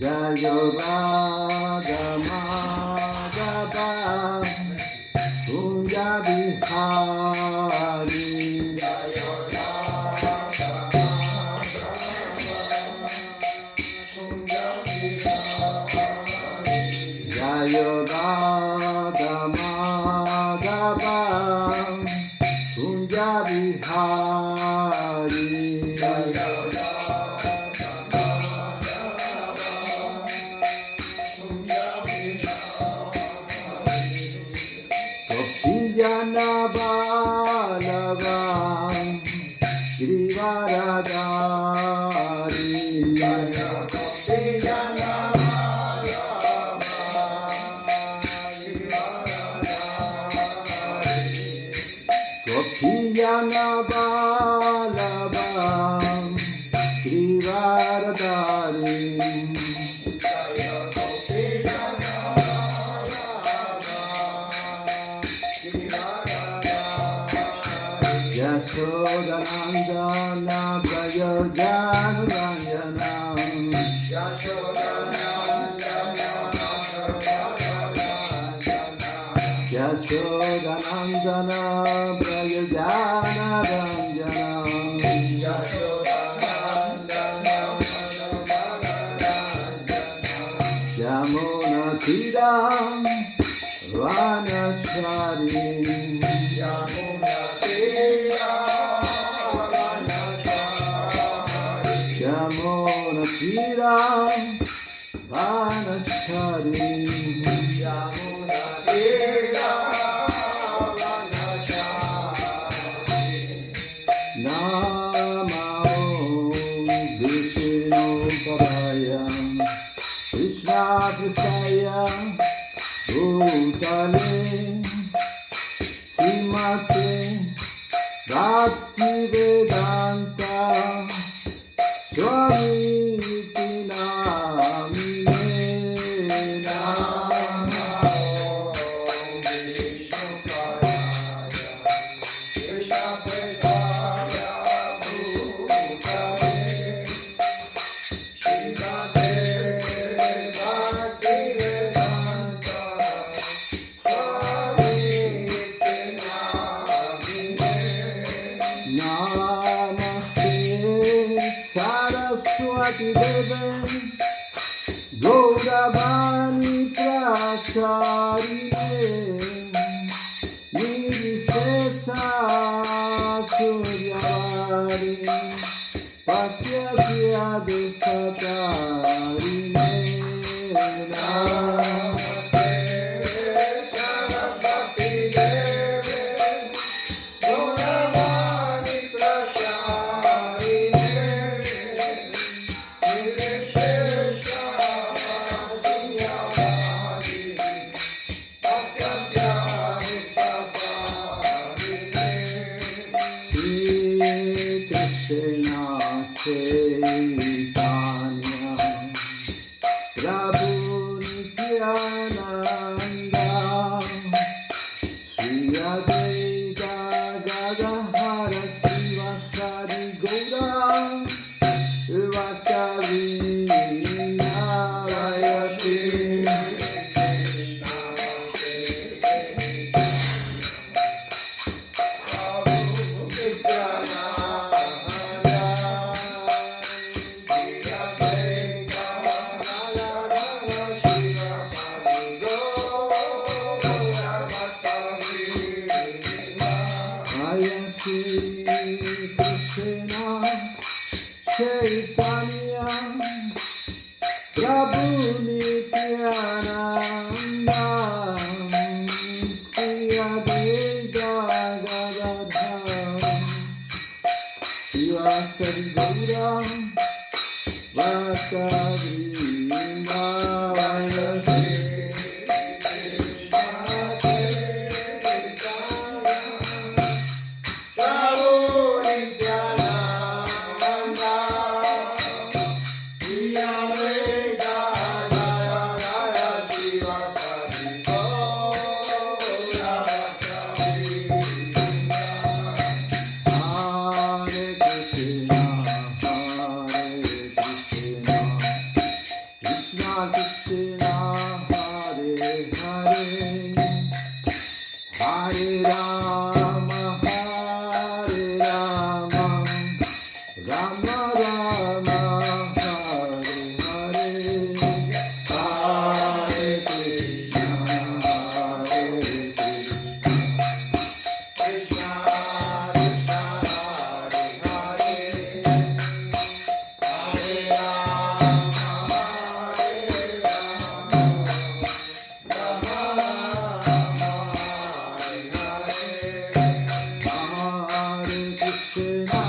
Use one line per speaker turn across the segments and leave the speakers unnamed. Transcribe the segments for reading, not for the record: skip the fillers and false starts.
Jayo Radha Madhava Kunja Bihari Jayo Radha Madhava Kunja Bihari Gopijana Balava Girivaradari Gopijana Gopijana Balava Girivaradari Yashodanandana Prayojanuranyana Yashodanandana Prayojanuranyana Yamuna Tiram Vanashari Yamuna Yamuna Tiram Vanashari Yamuna Tiram Vanashari Namo Vishnu Padaya Krishna Prasaya Bhutale Srimate Bhakti Vedanta Swami Iti Namine Namo Vishnu Padaya Krishna Prasaya Bhutale Srimate Bhakti Vedanta Swami Iti Namine Namaste Saraswati Deve Gauravani Pracharine Nirvishesha Suryavari Patyasya Desatarine Namaste Saraswati Deve Gauravani Pracharine Krishna Chaitanya Prabhu Nityananda Shri Advaita Gadadhara Sivasari Gaura Vakari Navayati Krishna Chaitanya Prabhu Nityananda Shri Advaita Gadadhara Sivasari Gaura Vakari Navayati Rama Rama Hare Hare Hare Krishna Hare Krishna Krishna Krishna Hare Hare Hare Rama Hare Rama Rama Hare Krishna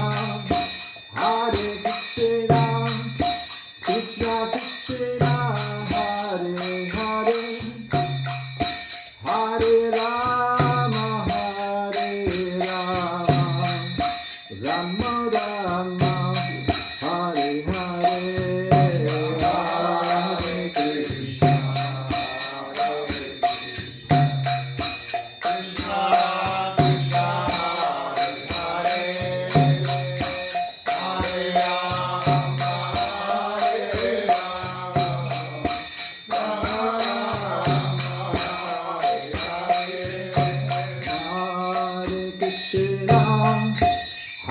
Hare Krishna Krishna Krishna Hare Hare Hare Rama Rama Rama Hare Hare Hare Krishna Krishna Krishna Hare Hare Rama Hare Rama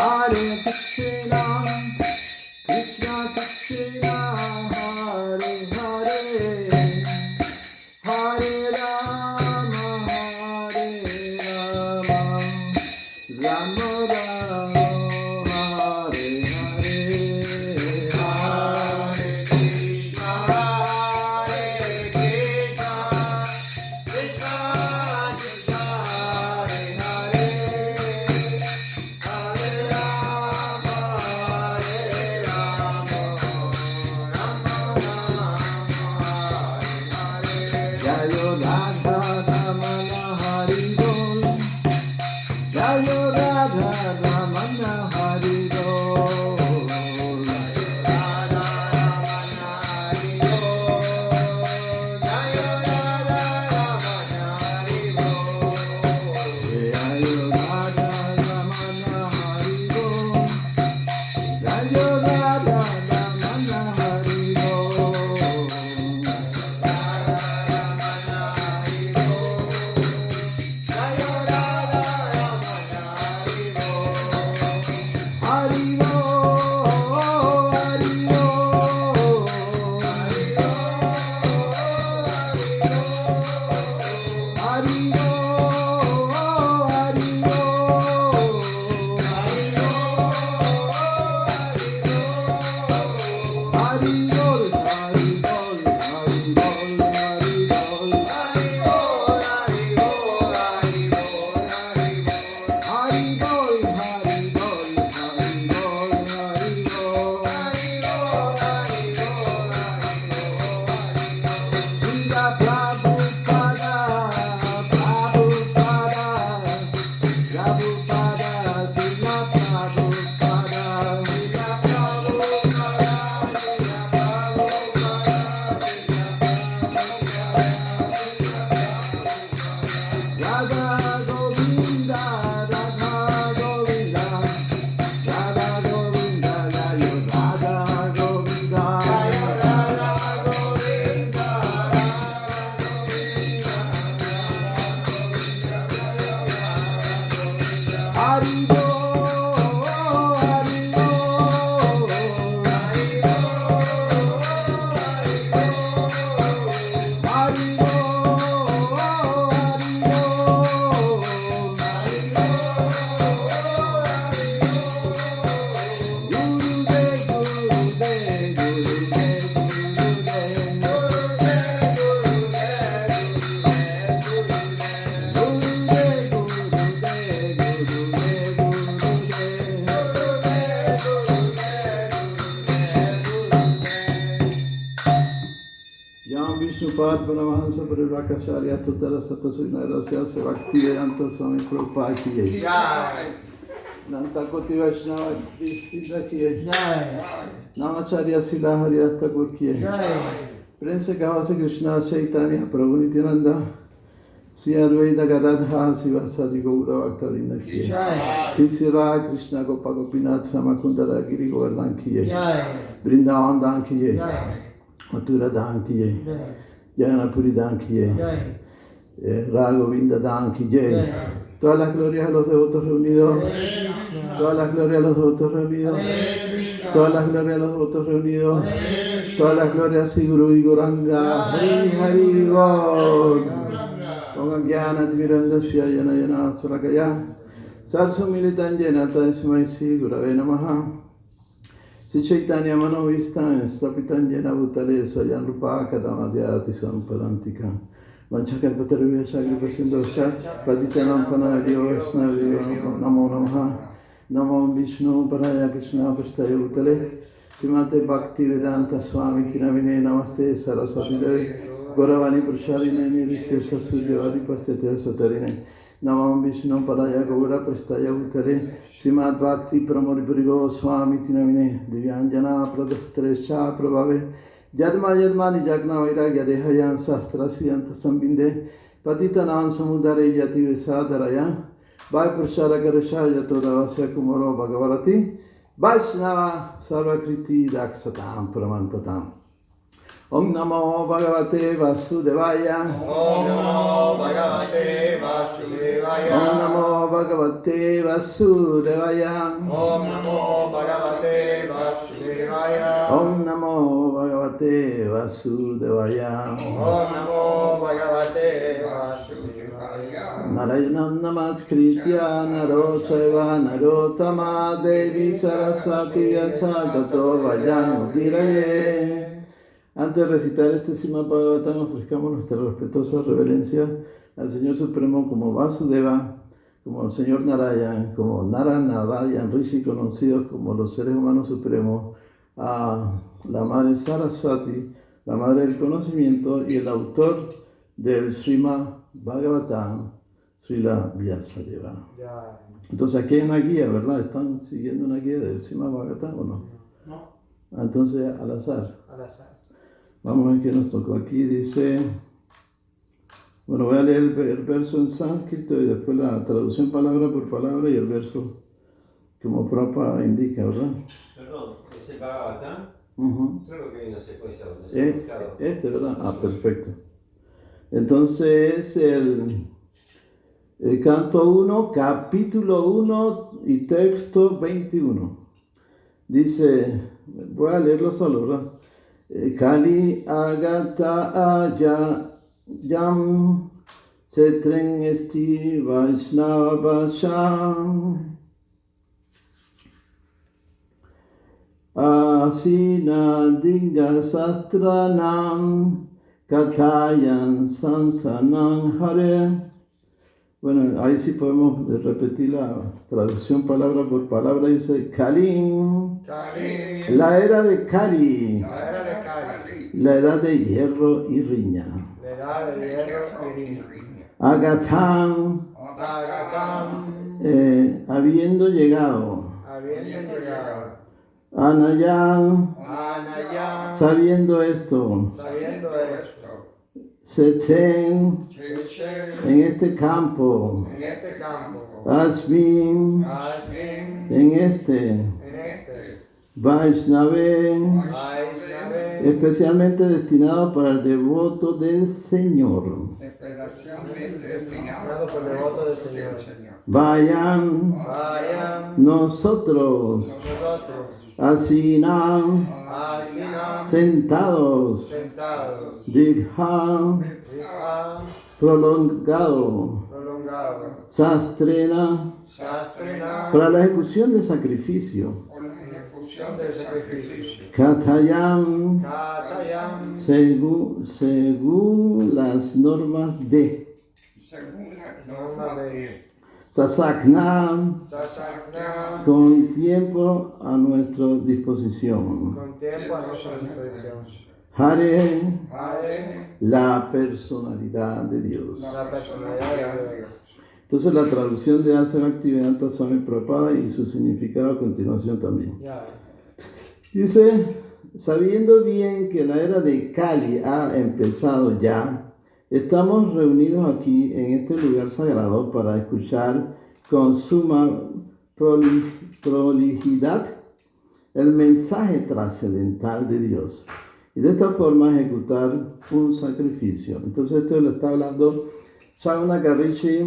Hare Krishna Hare Krishna Krishna Krishna Hare Hare Hare Rama Rama Rama Hare Hare Hare Krishna Hare Krishna Krishna Krishna Hare Hare Hare Rama Rama Jayo Radha Ramana Hari Bol Jayo Radha Ramana Hari Bol Jayo Radha Ramana Hari Bol Jayo Radha Ramana Hari Bol Jayo Radha Ramana Hari Bol Jayo Radha Ramana Hari Bol Vishnupada Paramahansa Parivrakacharya Tutara Satasuna Rasya Bhakti Vedanta Swami Prabhupada ki jai. Nanta Koti Vaishnava Siddha ki jai. Namacharya Sila Haridas Thakur ki jai. Prem se kava se Krishna Chaitanya Prabhu Nityananda Sri Advaita Gadadha Sivasadi Gaura Bhaktavinda ki jai. Sri Sri Krishna Gopa Gopinath Samakundara Giri Govardhan ki jai. Vrindavan Dan ki jai. Mathura Dan ki jai, Jaganapuri Dan ki jai, Raghavinda Dan ki jai, Todas las glorias a los devotos reunidos. Todas las glorias a los devotos reunidos. Todas las glorias a los devotos reunidos. Todas las glorias a Guru y Goranga. Hari Hari Gol. Om Jnana Timirandasya Yana Yana Sarakaya. Sarsu Militan Jenata Ismaisi Gurave Namaha. Si Chaitanya Manovistan Stapitan Jena Bhutale Swayan Rupa Kadamadhyati Sampadantika. Vanchakalpatarubhya Sagripasindosya Patitanam Panadiyo Vaisnaviyo Namo Namaha. Namo Vishnu Paraya Krishna Prastaya Bhutale. Srimate Bhaktivedanta Swami Tinamine Namaste Saraswati Devi. Gauravani Prasharine Nirishesa Sujavari Pastete Satarine. Namo Vishnu Paraya Gaura Prastaya Bhutale. Srimad Bhakti Pramodipurigo Swami Tinamine. Divyanjana Pradastresha Prabhave. Yadma Yadmani Jagna Vairagya Dehayan Sastrasiyanta Sambinde. Patitanam Samudare Yati Visadarayan. Vai Prashara Garashaya Todavasya Kumaro Bhagavarati. Vaishnava Sarvakriti Daksatam Pramantatam. Om Namo Bhagavate Vasudevaya.
Om Namo Bhagavate Vasudevaya.
Om Namo Bhagavate Vasudevaya.
Om Namo Bhagavate Vasudevaya.
Om Namo Bhagavate Vasudevaya.
Om Namo Bhagavate Vasudevaya.
Narayanam Namaskritya Naro Chaiva Narottama Devi Saraswati Vyasa Tato Vayam Udiraye. Antes de recitar este Srimad Bhagavatam, ofrezcamos nuestra respetuosa reverencia al Señor Supremo como Vasudeva, como el Señor Narayan, como Narayan Rishi, conocidos como los seres humanos supremos, a la Madre Saraswati, la Madre del Conocimiento y el autor del Srimad Bhagavatam, Srila Vyasadeva. Entonces aquí hay una guía, ¿verdad? ¿Están siguiendo una guía del Srimad Bhagavatam o no?
No.
Entonces, al azar.
Al azar.
Vamos a ver qué nos tocó aquí. Dice, bueno, voy a leer el verso en sánscrito y después la traducción palabra por palabra y el verso como Prabhupada indica, ¿verdad?
Perdón, ese Bhagavatam, creo que hay una secuencia donde se ha buscado.
¿Verdad? Ah, perfecto. Entonces, el canto 1, capítulo 1 y texto 21. Dice, voy a leerlo solo, ¿verdad? Kali agata ayam setren esti vaishnavasham asina dinga sastranam katayan sansanam hare. Bueno, ahí sí podemos repetir la traducción palabra por palabra. Dice Kali, la era de Kali, la edad de hierro y riña. Agatam, habiendo llegado. Anayan, sabiendo esto. Seten, en este campo. Asmin, en este. Vaishnave, especialmente destinado para el devoto del Señor. Vayan, nosotros, Asinam, sentados, Digha, prolongado, Sastrena, para la ejecución de sacrificio. Katayam, según las normas de Sasaknam, con tiempo a nuestra disposición. Hare, la personalidad de Dios. Entonces la traducción de Asa Bhaktivedanta Swami Prabhupada y su significado a continuación también. Dice, sabiendo bien que la era de Kali ha empezado ya, estamos reunidos aquí en este lugar sagrado para escuchar con suma prolijidad el mensaje trascendental de Dios y de esta forma ejecutar un sacrificio. Entonces esto lo está hablando Shaunaka Rishi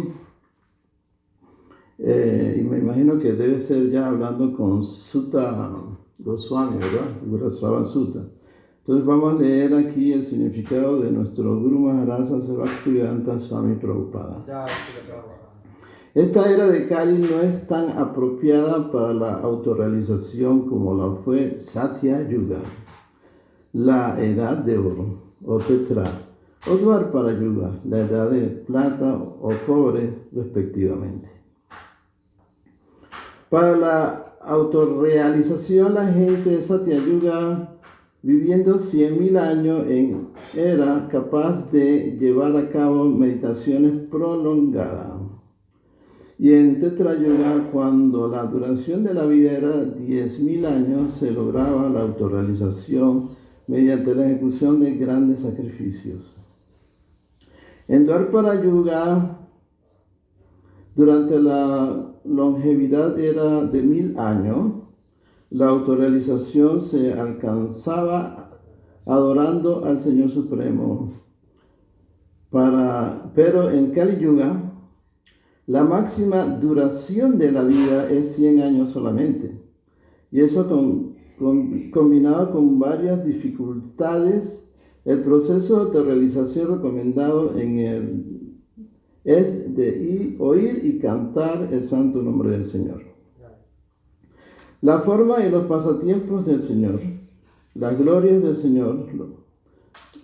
Y me imagino que debe ser ya hablando con Sutta Goswami, ¿verdad? Gurasravan Sutta. Entonces vamos a leer aquí el significado de nuestro Guru Maharaj Bhaktivedanta Swami Prabhupada. Esta era de Kali no es tan apropiada para la autorrealización como la fue Satya Yuga, la edad de oro, o Tetra, o Dvarpara Yuga, la edad de plata o cobre, respectivamente. Para la autorrealización, la gente de Satya Yuga, viviendo 100.000 años, era capaz de llevar a cabo meditaciones prolongadas. Y en Tetra Yuga, cuando la duración de la vida era 10.000 años, se lograba la autorrealización mediante la ejecución de grandes sacrificios. En Dvarpara Yuga, durante la longevidad era de 1.000 años, la autorrealización se alcanzaba adorando al Señor Supremo. Pero en Kali Yuga, la máxima duración de la vida es 100 años solamente. Y eso combinado con varias dificultades, el proceso de realización recomendado es de oír y cantar el santo nombre del Señor. La forma y los pasatiempos del Señor, las glorias del Señor.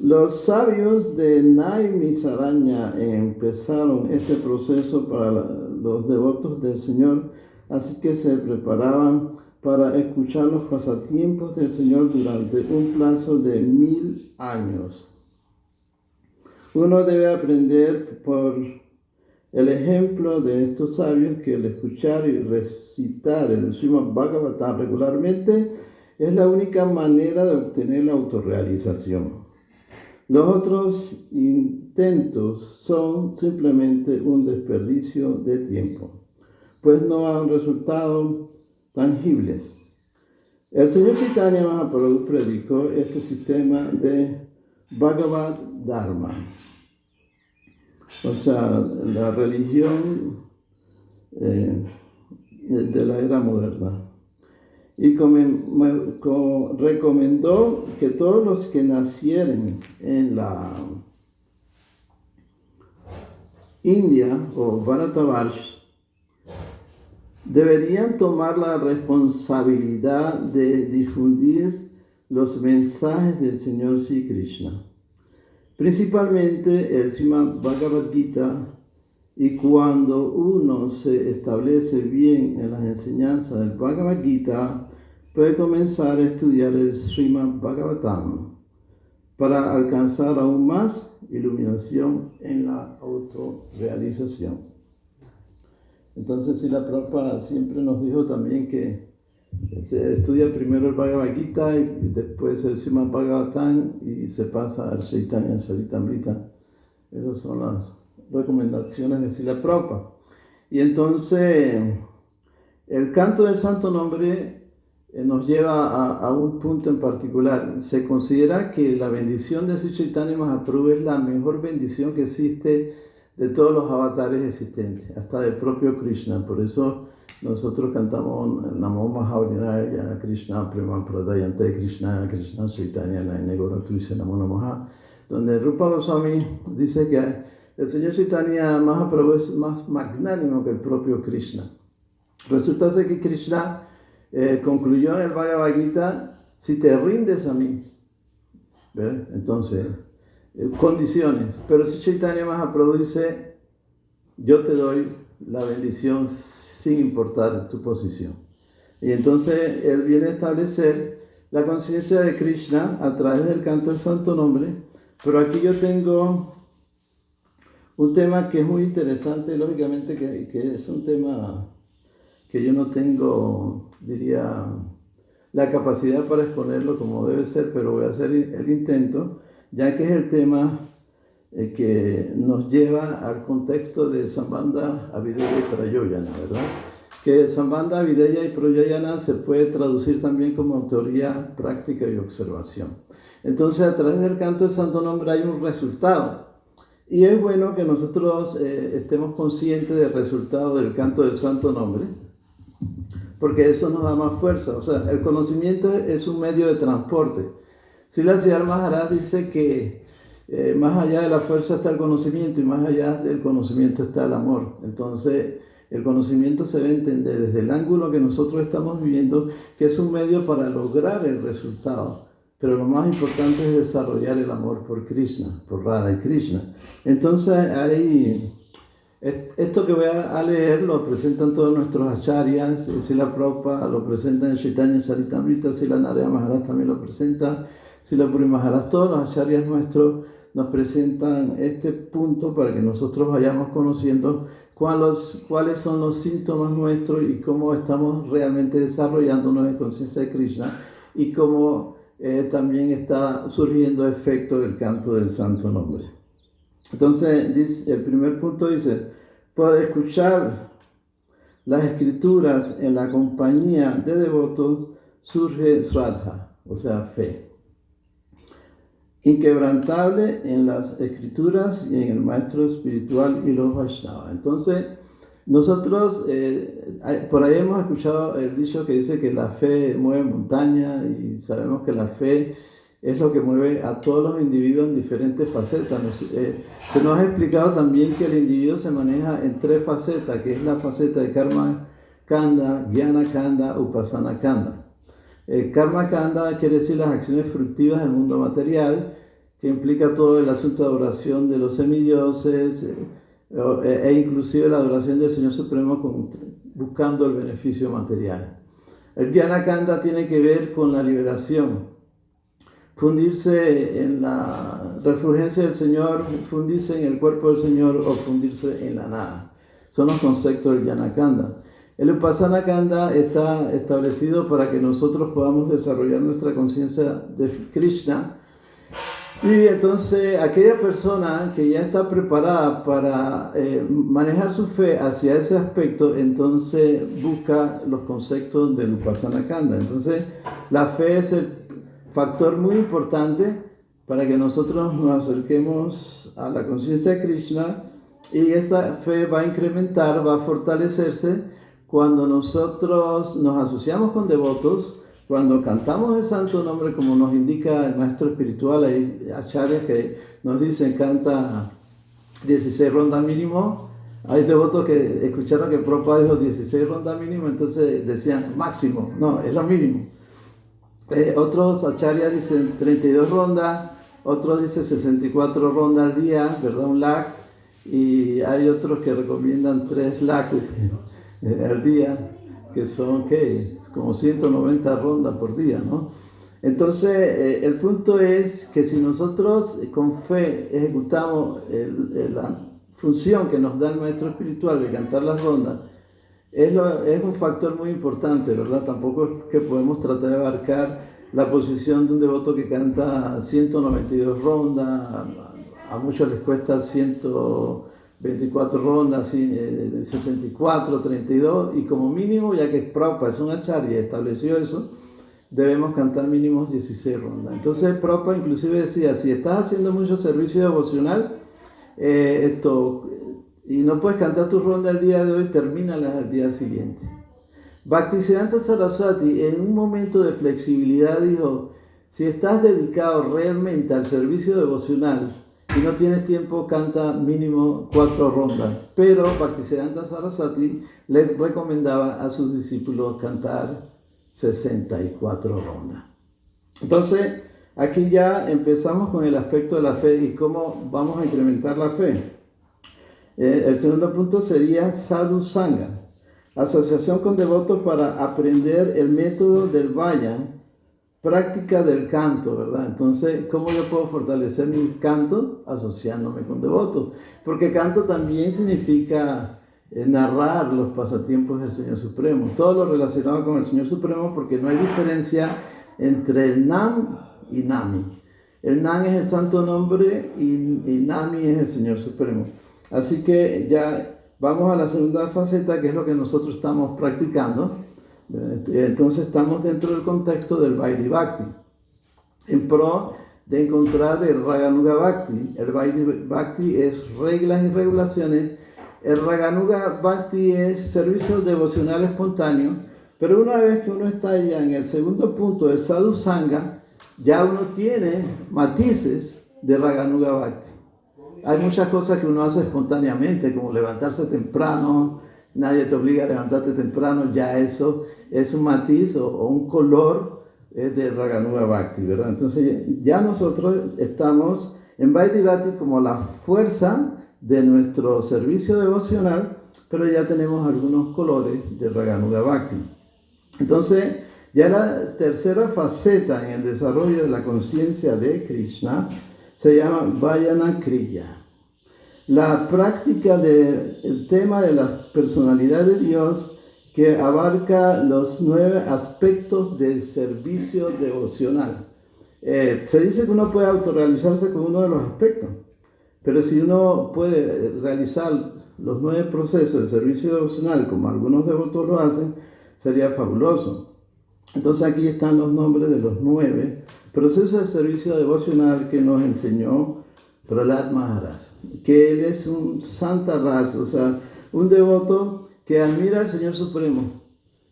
Los sabios de Naimisaranya empezaron este proceso para los devotos del Señor, así que se preparaban para escuchar los pasatiempos del Señor durante un plazo de 1.000 años. Uno debe aprender por el ejemplo de estos sabios que el escuchar y recitar el Srimad Bhagavatam regularmente es la única manera de obtener la autorrealización. Los otros intentos son simplemente un desperdicio de tiempo, pues no han resultado tangibles. El señor Chaitanya Mahaprabhu predicó este sistema de Bhagavad Dharma, o sea, la religión de la era moderna. Y recomendó que todos los que nacieren en la India o Bharatavarsha deberían tomar la responsabilidad de difundir los mensajes del Señor Sri Krishna, principalmente el Srimad Bhagavad Gita. Y cuando uno se establece bien en las enseñanzas del Bhagavad Gita, puede comenzar a estudiar el Srimad Bhagavatam para alcanzar aún más iluminación en la autorrealización. Entonces, Srila Prabhupada siempre nos dijo también que se estudia primero el Bhagavad Gita y después el Srimad Bhagavatam y se pasa al Chaitanya Charitamrita. Esas son las recomendaciones de Srila Prabhupada. Y entonces el canto del santo nombre nos lleva a un punto en particular. Se considera que la bendición de Sri Chaitanya Mahaprabhu es la mejor bendición que existe de todos los avatares existentes, hasta del propio Krishna. Por eso nosotros cantamos Namo Mahavrinaya Krishna Prema Pradayante Krishna Krishna Chaitanya Naine Gauratuisya Namo Namaha, donde Rupa Goswami dice que el señor Chaitanya Mahaprabhu es más magnánimo que el propio Krishna. Resulta ser que Krishna concluyó en el Bhagavad Gita: si te rindes a mí, ¿verdad? Entonces, condiciones. Pero si Chaitanya Mahaprabhu dice: yo te doy la bendición sin importar tu posición. Y entonces él viene a establecer la conciencia de Krishna a través del canto del santo nombre. Pero aquí yo tengo un tema que es muy interesante, lógicamente que es un tema que yo no tengo, diría, la capacidad para exponerlo como debe ser, pero voy a hacer el intento, ya que es el tema que nos lleva al contexto de Sambandha, Avideya y Prayoyana, ¿verdad? Que Sambandha, Avideya y Prayoyana se puede traducir también como teoría, práctica y observación. Entonces, a través del canto del santo nombre hay un resultado. Y es bueno que nosotros estemos conscientes del resultado del canto del Santo Nombre, porque eso nos da más fuerza. O sea, el conocimiento es un medio de transporte. Srila Sridhar Maharaj dice que más allá de la fuerza está el conocimiento y más allá del conocimiento está el amor. Entonces, el conocimiento se debe entender desde el ángulo que nosotros estamos viviendo, que es un medio para lograr el resultado. Pero lo más importante es desarrollar el amor por Krishna, por Radha y Krishna. Entonces, esto que voy a leer lo presentan todos nuestros acharyas, Srila Prabhupada lo presenta en Chaitanya Charitamrita, Srila Narayana Maharaj también lo presenta, Srila Puri Maharaj, todos los acharyas nuestros nos presentan este punto para que nosotros vayamos conociendo cuáles son los síntomas nuestros y cómo estamos realmente desarrollándonos en conciencia de Krishna y cómo también está surgiendo efecto del canto del Santo Nombre. Entonces, el primer punto dice, por escuchar las escrituras en la compañía de devotos surge Shraddha, o sea, fe. Inquebrantable en las escrituras y en el maestro espiritual y los Vaishnavas. Entonces, nosotros por ahí hemos escuchado el dicho que dice que la fe mueve montaña y sabemos que la fe es lo que mueve a todos los individuos en diferentes facetas. Se nos ha explicado también que el individuo se maneja en 3 facetas, que es la faceta de Karma Kanda, Jnana Kanda, Upasana Kanda. Karma Kanda quiere decir las acciones fructivas del mundo material, que implica todo el asunto de adoración de los semidioses e inclusive la adoración del Señor Supremo buscando el beneficio material. El Jnana Kanda tiene que ver con la liberación, fundirse en la refulgencia del Señor, fundirse en el cuerpo del Señor o fundirse en la nada. Son los conceptos del Jnana Kanda. El Upasana Kanda está establecido para que nosotros podamos desarrollar nuestra conciencia de Krishna. Y entonces aquella persona que ya está preparada para manejar su fe hacia ese aspecto, entonces busca los conceptos del Upasana Kanda. Entonces la fe es el factor muy importante para que nosotros nos acerquemos a la conciencia de Krishna, y esa fe va a incrementar, va a fortalecerse cuando nosotros nos asociamos con devotos, cuando cantamos el Santo Nombre, como nos indica el maestro espiritual. Hay acharyas que nos dicen canta 16 rondas mínimo. Hay devotos que escucharon que Prabhupada dijo 16 rondas mínimo, entonces decían máximo. No, es lo mínimo. Otros acharyas dicen 32 rondas, otros dicen 64 rondas al día, ¿verdad? Un lakh. Y hay otros que recomiendan 3 lakhs al día, que son como 190 rondas por día, ¿no? Entonces, el punto es que si nosotros con fe ejecutamos la función que nos da el maestro espiritual de cantar las rondas, es un factor muy importante, ¿verdad? Tampoco es que podemos tratar de abarcar la posición de un devoto que canta 192 rondas, a muchos les cuesta 124 rondas, 64, 32, y como mínimo, ya que Prabhupada es un acharya, estableció eso, debemos cantar mínimos 16 rondas. Entonces Prabhupada inclusive decía, si estás haciendo mucho servicio devocional, y no puedes cantar tu ronda el día de hoy, termínalas al día siguiente. Bhaktisiddhanta Saraswati, en un momento de flexibilidad, dijo, si estás dedicado realmente al servicio devocional y no tienes tiempo, canta mínimo 4 rondas. Pero Bhaktisiddhanta Saraswati le recomendaba a sus discípulos cantar 64 rondas. Entonces, aquí ya empezamos con el aspecto de la fe y cómo vamos a incrementar la fe. El segundo punto sería Sadhu Sangha, asociación con devotos para aprender el método del vayan, práctica del canto, ¿verdad? Entonces, ¿cómo yo puedo fortalecer mi canto? Asociándome con devotos, porque canto también significa narrar los pasatiempos del Señor Supremo, todo lo relacionado con el Señor Supremo, porque no hay diferencia entre el Nam y Nami. El Nam es el Santo Nombre y Nami es el Señor Supremo. Así que ya vamos a la segunda faceta, que es lo que nosotros estamos practicando. Entonces estamos dentro del contexto del Vaidhi Bhakti, en pro de encontrar el Raganuga Bhakti. El Vaidhi Bhakti es reglas y regulaciones. El Raganuga Bhakti es servicio devocional espontáneo, pero una vez que uno está ya en el segundo punto del Sadhu Sangha, ya uno tiene matices de Raganuga Bhakti. Hay muchas cosas que uno hace espontáneamente, como levantarse temprano, nadie te obliga a levantarte temprano, ya eso es un matiz o un color de Raganuga Bhakti, ¿verdad? Entonces ya nosotros estamos en Vaidhi Bhakti como la fuerza de nuestro servicio devocional, pero ya tenemos algunos colores de Raganuga Bhakti. Entonces, ya la tercera faceta en el desarrollo de la conciencia de Krishna se llama Vayana Kriya. La práctica del tema de la personalidad de Dios que abarca los 9 aspectos del servicio devocional. Se dice que uno puede autorrealizarse con uno de los aspectos, pero si uno puede realizar los 9 procesos de servicio devocional, como algunos devotos lo hacen, sería fabuloso. Entonces aquí están los nombres de los 9 procesos de servicio devocional que nos enseñó Prahlad Maharaj, que él es un Santa Rasa, o sea, un devoto que admira al Señor Supremo,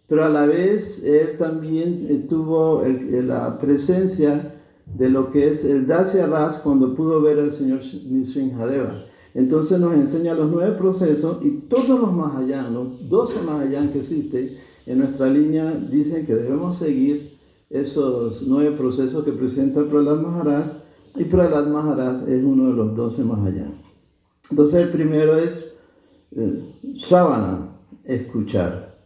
pero a la vez él también tuvo la presencia de lo que es el Dasya Ras cuando pudo ver al Señor Nrsimhadeva. Entonces nos enseña los 9 procesos y todos los Mahayanas, los 12 Mahayanas que existen en nuestra línea dicen que debemos seguir esos 9 procesos que presenta Prahlad Maharaj, y Prahlad Maharaj es uno de los 12 Mahayanas. Entonces el primero es Shravana, escuchar.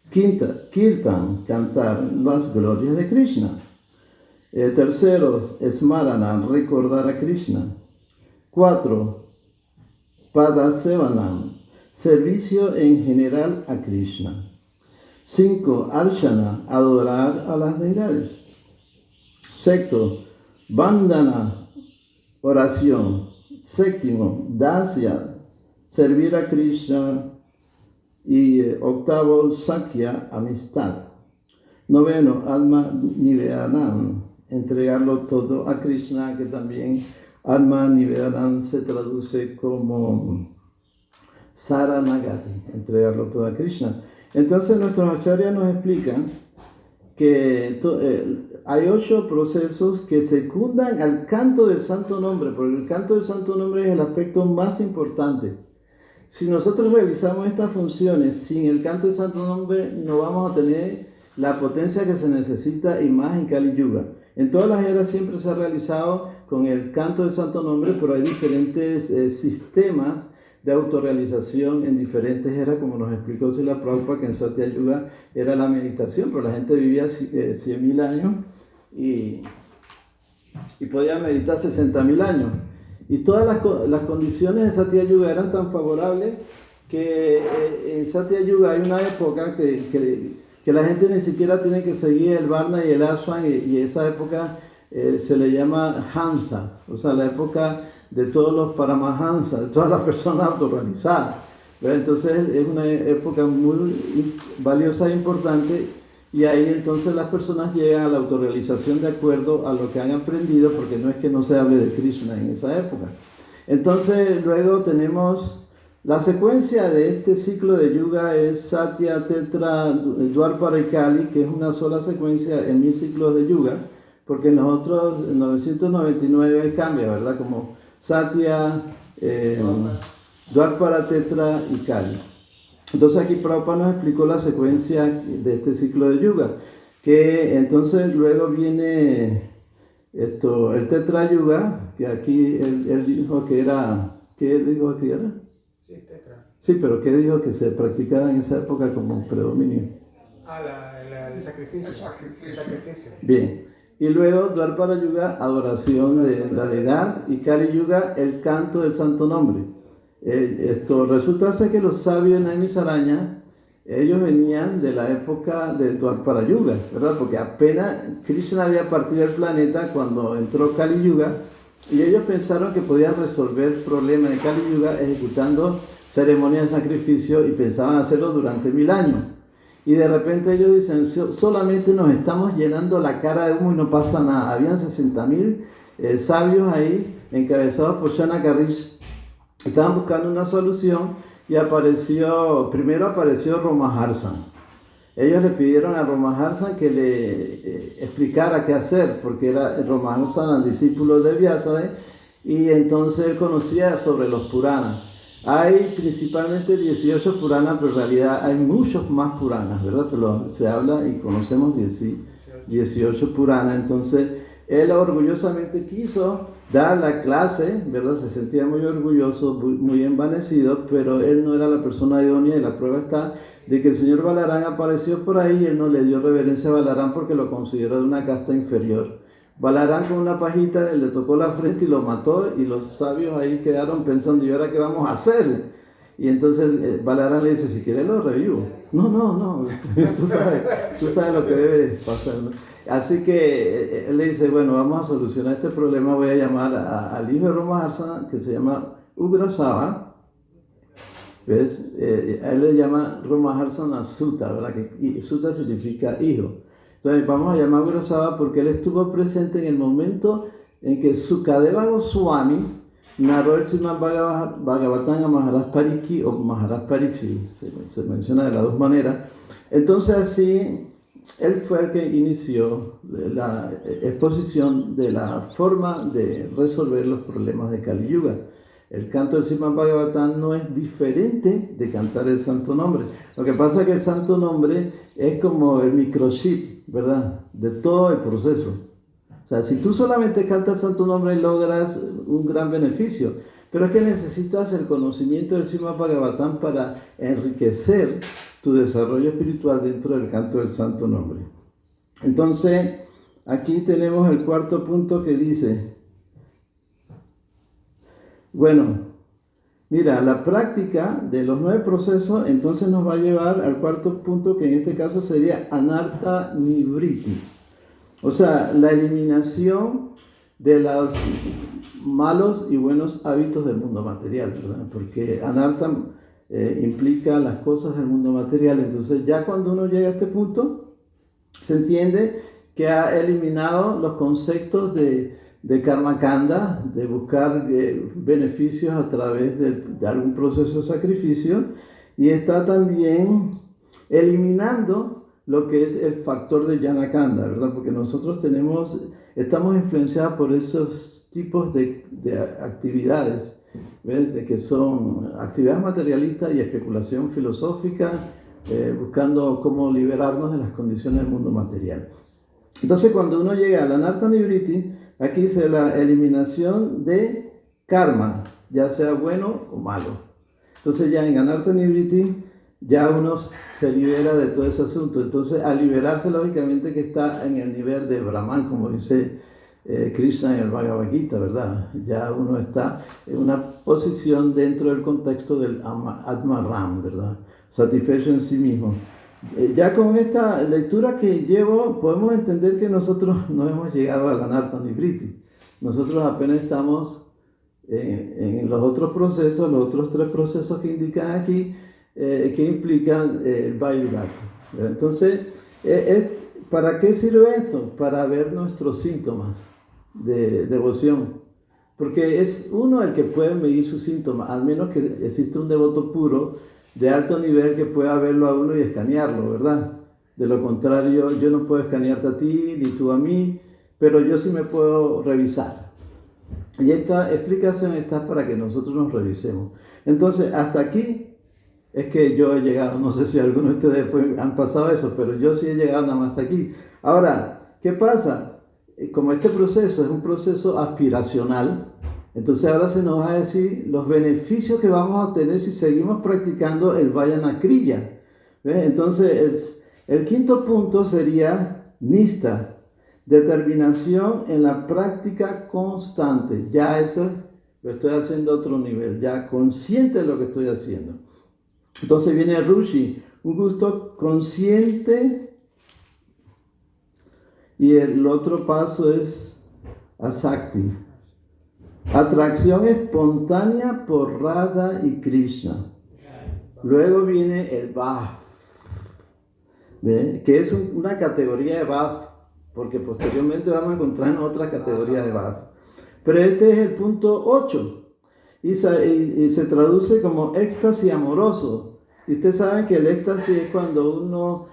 Kirtan, cantar las glorias de Krishna. Tercero, Smarana, recordar a Krishna. 4, Padasevanam, servicio en general a Krishna. 5, Archana, adorar a las deidades. 6, Vandana, oración. 7, Dasya, servir a Krishna. Y 8, Sakya, amistad. 9, Alma Nivedanam, entregarlo todo a Krishna, que también Alma Nivedanam se traduce como Saranagati, entregarlo todo a Krishna. Entonces nuestros acharyas nos explican que hay 8 procesos que secundan al canto del santo nombre, porque el canto del santo nombre es el aspecto más importante. Si nosotros realizamos estas funciones sin el canto del santo nombre, no vamos a tener la potencia que se necesita y más en Kali Yuga. En todas las eras siempre se ha realizado con el canto del santo nombre, pero hay diferentes sistemas de autorrealización en diferentes eras, como nos explicó Srila Prabhupada, que en Satya Yuga era la meditación, pero la gente vivía 100.000 años y podía meditar 60.000 años. Y todas las condiciones de Satya Yuga eran tan favorables que en Satya Yuga hay una época que la gente ni siquiera tiene que seguir el Varna y el Ashram, y esa época se le llama Hamsa, o sea, la época de todos los Paramahamsas, de todas las personas autorrealizadas. Entonces es una época muy valiosa e importante, y ahí entonces las personas llegan a la autorrealización de acuerdo a lo que han aprendido, porque no es que no se hable de Krishna en esa época. Entonces luego tenemos la secuencia de este ciclo de Yuga, es Satya, Tetra, Dwapara y Kali, que es una sola secuencia en 1000 ciclos de Yuga, porque en los otros 999 cambia, ¿verdad? Como Satya, Dwapara, Tetra y Kali. Entonces aquí Prabhupada nos explicó la secuencia de este ciclo de Yuga, que entonces luego viene el Tetra Yuga, que aquí él dijo que era, ¿qué dijo que era?
Sí, tetra.
Sí, pero ¿qué dijo que se practicaba en esa época como predominio?
El sacrificio. El sacrificio.
Bien. Y luego Dwapara Yuga, adoración de la deidad, y Kali Yuga, el canto del santo nombre. Resulta ser que los sabios en Naimisaranya, ellos venían de la época de Dwapara Yuga, ¿verdad? Porque apenas Krishna había partido del planeta cuando entró Kali Yuga, y ellos pensaron que podían resolver el problema de Kali Yuga ejecutando ceremonias de sacrificio, y pensaban hacerlo durante 1000 años. Y de repente ellos dicen, solamente nos estamos llenando la cara de humo y no pasa nada. Habían 60.000 sabios ahí, encabezados por Shanakarish, estaban buscando una solución y primero apareció Ramaharsan. Ellos le pidieron a Ramaharsan que le explicara qué hacer, porque era Ramaharsan el discípulo de Vyasa, y entonces él conocía sobre los Puranas. Hay principalmente 18 Puranas, pero en realidad hay muchos más Puranas, ¿verdad? Pero se habla y conocemos 18 Puranas. Entonces él orgullosamente quiso dar la clase, ¿verdad? Se sentía muy orgulloso, muy envanecido, pero él no era la persona idónea, y la prueba está de que el señor Balarán apareció por ahí y él no le dio reverencia a Balarán porque lo consideró de una casta inferior. Balarán con una pajita le tocó la frente y lo mató, y los sabios ahí quedaron pensando, ¿y ahora qué vamos a hacer? Y entonces Balarán le dice, si quieres lo revivo. No, tú sabes lo que debe pasar, ¿no? Así que él le dice, bueno, vamos a solucionar este problema, voy a llamar al hijo de Ramaharsan, que se llama Ugrasava. ¿Ves? A él le llama Ramaharsan Sutta, ¿verdad? Y Sutta significa hijo. Entonces vamos a llamar a Ugrasava porque él estuvo presente en el momento en que Sukadeva Goswami narró el Srimad Bhagavatam a Maharaj Pariksit o Maharaj Pariksit, se menciona de las dos maneras. Entonces así, él fue el que inició la exposición de la forma de resolver los problemas de Kali Yuga. El canto del Srimad Bhagavatam no es diferente de cantar el Santo Nombre. Lo que pasa es que el Santo Nombre es como el microchip, ¿verdad? De todo el proceso. O sea, si tú solamente cantas el Santo Nombre logras un gran beneficio, pero es que necesitas el conocimiento del Srimad Bhagavatam para enriquecer tu desarrollo espiritual dentro del canto del Santo Nombre. Entonces, aquí tenemos el cuarto punto que dice, bueno, mira, la práctica de los 9 procesos entonces nos va a llevar al cuarto punto, que en este caso sería Anartha Nivritti. O sea, la eliminación de los malos y buenos hábitos del mundo material, ¿verdad? Porque Anartha implica las cosas del mundo material. Entonces ya cuando uno llega a este punto, se entiende que ha eliminado los conceptos de karma kanda, de buscar beneficios a través de algún proceso de sacrificio, y está también eliminando lo que es el factor de Jnana Kanda, ¿verdad? Porque nosotros estamos influenciados por esos tipos de actividades, ¿ves? De que son actividades materialistas y especulación filosófica, buscando cómo liberarnos de las condiciones del mundo material. Entonces, cuando uno llega a la Anartha Nivritti, aquí dice la eliminación de karma, ya sea bueno o malo. Entonces, ya en Anartha Nivritti, ya uno se libera de todo ese asunto. Entonces, al liberarse, lógicamente que está en el nivel de Brahman, como dice Krishna en el Bhagavad Gita, ¿verdad? Ya uno está en una posición dentro del contexto del Atmaram, ¿verdad? Satisfecho en sí mismo. Ya con esta lectura que llevo, podemos entender que nosotros no hemos llegado a la Anartha Nivritti. Nosotros apenas estamos en los otros procesos, los otros 3 procesos que indican aquí, que implican el Vaidurata. Entonces, ¿para qué sirve esto? Para ver nuestros síntomas de devoción. Porque es uno el que puede medir sus síntomas, al menos que exista un devoto puro de alto nivel que pueda verlo a uno y escanearlo, ¿verdad? De lo contrario, yo no puedo escanearte a ti, ni tú a mí, pero yo sí me puedo revisar. Y esta explicación está para que nosotros nos revisemos. Entonces, hasta aquí es que yo he llegado. No sé si algunos de ustedes después han pasado eso, pero yo sí he llegado nada más hasta aquí. Ahora, ¿qué pasa? Como este proceso es un proceso aspiracional, entonces ahora se nos va a decir los beneficios que vamos a obtener si seguimos practicando el Vajana Kriya. ¿Ves? Entonces el quinto punto sería Nistha, determinación en la práctica constante. Ya eso lo estoy haciendo a otro nivel, ya consciente de lo que estoy haciendo. Entonces viene Rushi, un gusto consciente, y el otro paso es Asakti, atracción espontánea por Radha y Krishna. Luego viene el Bhav, que es una categoría de Bhav, porque posteriormente vamos a encontrar otra categoría de Bhav. Pero este es el punto 8 y se traduce como éxtasis amoroso. Y ustedes saben que el éxtasis es cuando uno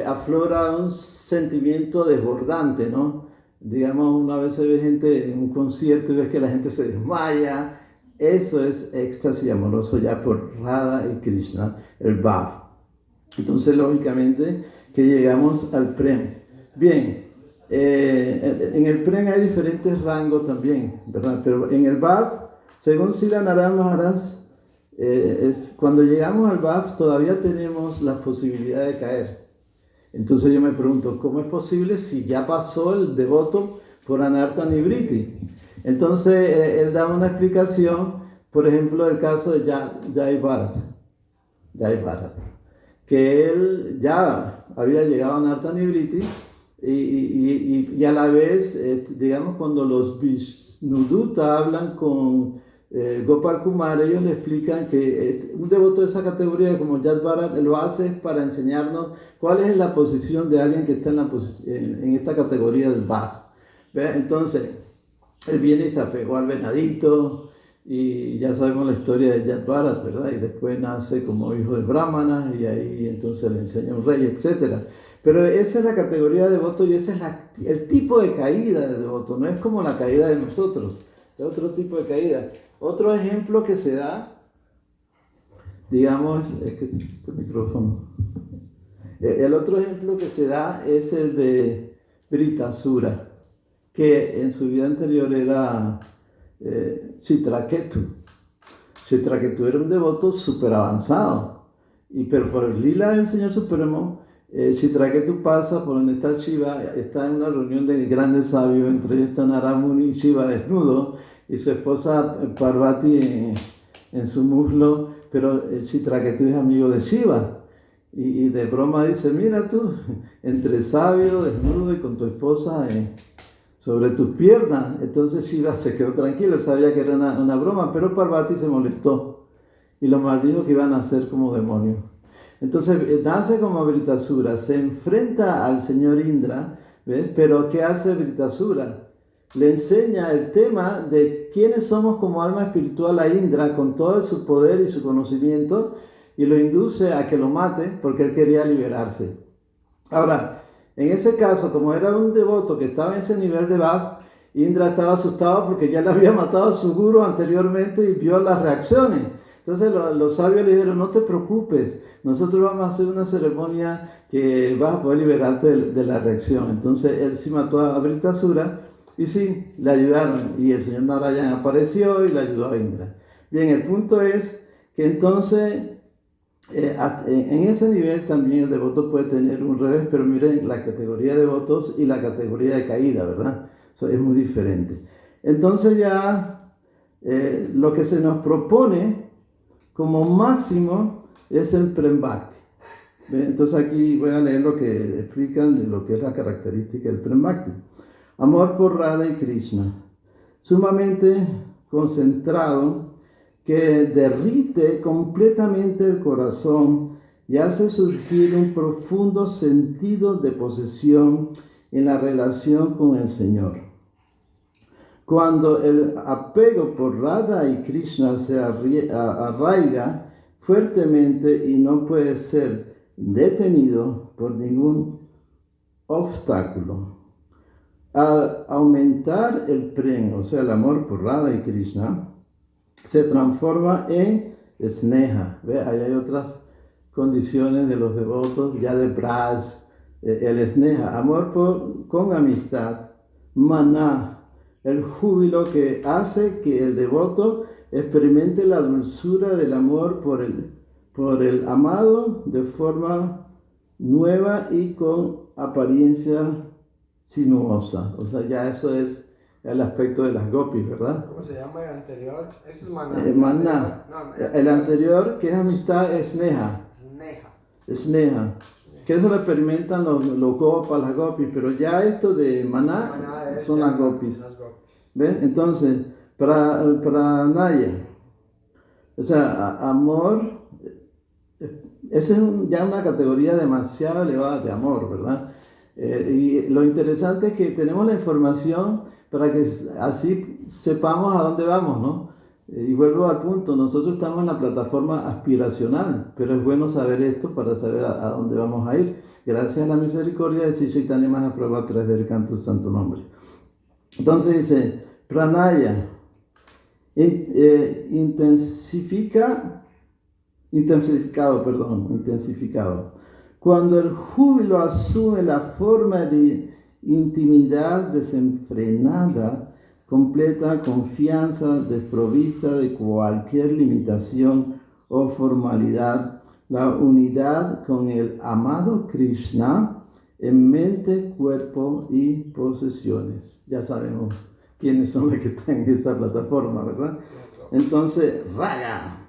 aflora un sentimiento desbordante, ¿no? Digamos, una vez se ve gente en un concierto y ves que la gente se desmaya. Eso es éxtasis amoroso ya por Radha y Krishna, el Bhav. Entonces, lógicamente, que llegamos al Prem. Bien, en el Prem hay diferentes rangos también, ¿verdad? Pero en el Bhav, según Srila Narayana Maharaj, cuando llegamos al Bhav todavía tenemos la posibilidad de caer. Entonces yo me pregunto, ¿cómo es posible si ya pasó el devoto por Anartha Nivriti? Entonces él da una explicación, por ejemplo, el caso de Jai Bharat, que él ya había llegado a Anartha Nivriti y a la vez, digamos, cuando los Vishnudutta hablan con Gopal Kumar, ellos le explican que es un devoto de esa categoría como Jai Bharat lo hace para enseñarnos cuál es la posición de alguien que está en esta categoría del Bhav. Entonces, él viene y se apegó al venadito, y ya sabemos la historia de Jai Bharat, ¿verdad? Y después nace como hijo de brahmana, y ahí entonces le enseña un rey, etc. Pero esa es la categoría de devoto, y ese es el tipo de caída de devoto, no es como la caída de nosotros, es otro tipo de caída. Otro ejemplo que se da, digamos, es que este micrófono. El otro ejemplo que se da es el de Vritasura, que en su vida anterior era Chitraketu. Chitraketu era un devoto súper avanzado, pero por el lila del Señor Supremo, Chitraketu pasa por donde está Shiva, está en una reunión de grandes sabios, entre ellos está Narada Muni y Shiva desnudo, y su esposa Parvati en su muslo, pero Chitraketu es amigo de Shiva. Y de broma dice, mira tú, entre sabio, desnudo y con tu esposa sobre tus piernas. Entonces Shiva se quedó tranquilo, él sabía que era una broma, pero Parvati se molestó y lo maldijo que iban a ser como demonios. Entonces nace como Vritasura, se enfrenta al señor Indra, ¿ves? Pero ¿qué hace Vritasura? Le enseña el tema de quiénes somos como alma espiritual a Indra con todo su poder y su conocimiento, y lo induce a que lo mate porque él quería liberarse. Ahora, en ese caso, como era un devoto que estaba en ese nivel de Bhav, Indra estaba asustado porque ya le había matado a su guru anteriormente y vio las reacciones. Entonces los sabios le dijeron, no te preocupes, nosotros vamos a hacer una ceremonia que vas a poder liberarte de la reacción. Entonces él sí mató a Vritasura y sí, le ayudaron. Y el señor Narayana apareció y le ayudó a Indra. Bien, el punto es que entonces en ese nivel también el devoto puede tener un revés, pero miren la categoría de devotos y la categoría de caída, ¿verdad? Eso es muy diferente. Entonces ya lo que se nos propone como máximo es el Prem Bhakti. Entonces aquí voy a leer lo que explican de lo que es la característica del Prem Bhakti. Amor por Radha y Krishna, sumamente concentrado, que derrite completamente el corazón y hace surgir un profundo sentido de posesión en la relación con el Señor. Cuando el apego por Radha y Krishna se arraiga fuertemente y no puede ser detenido por ningún obstáculo, al aumentar el prem, o sea, el amor por Radha y Krishna, se transforma en sneha. ¿Ve? Ahí hay otras condiciones de los devotos, ya de Braj, el sneha, amor con amistad, maná, el júbilo que hace que el devoto experimente la dulzura del amor por el amado de forma nueva y con apariencia sinuosa. O sea, ya eso es el aspecto de las gopis, ¿verdad?
¿Cómo se llama el anterior? Eso es maná.
Maná. El anterior, que es amistad, es sneha. Sneha. Que eso lo experimentan los gopas, las gopis, pero ya esto de maná son las gopis. ¿Ven? Entonces, para Naya, o sea, amor, esa es ya una categoría demasiado elevada de amor, ¿verdad? Y lo interesante es que tenemos la información para que así sepamos a dónde vamos, ¿no? Y vuelvo al punto, nosotros estamos en la plataforma aspiracional, pero es bueno saber esto para saber a dónde vamos a ir. Gracias a la misericordia de Sri Chaitanya Mahaprabhu a través del canto del Santo Nombre. Entonces dice, pranaya, intensificado. Cuando el júbilo asume la forma de intimidad desenfrenada, completa confianza desprovista de cualquier limitación o formalidad, la unidad con el amado Krishna en mente, cuerpo y posesiones. Ya sabemos quiénes son los que están en esa plataforma, ¿verdad? Entonces, raga.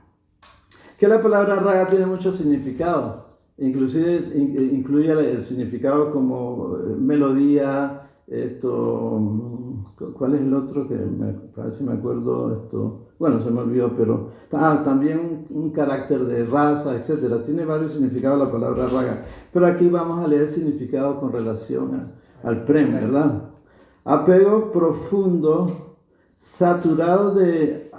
Que la palabra raga tiene mucho significado. Inclusive incluye el significado como melodía, ¿cuál es el otro? Que a ver si me acuerdo, bueno, se me olvidó, pero también un carácter de raza, etc. Tiene varios significados la palabra raga, pero aquí vamos a leer el significado con relación al prem, ¿verdad? Apego profundo, saturado de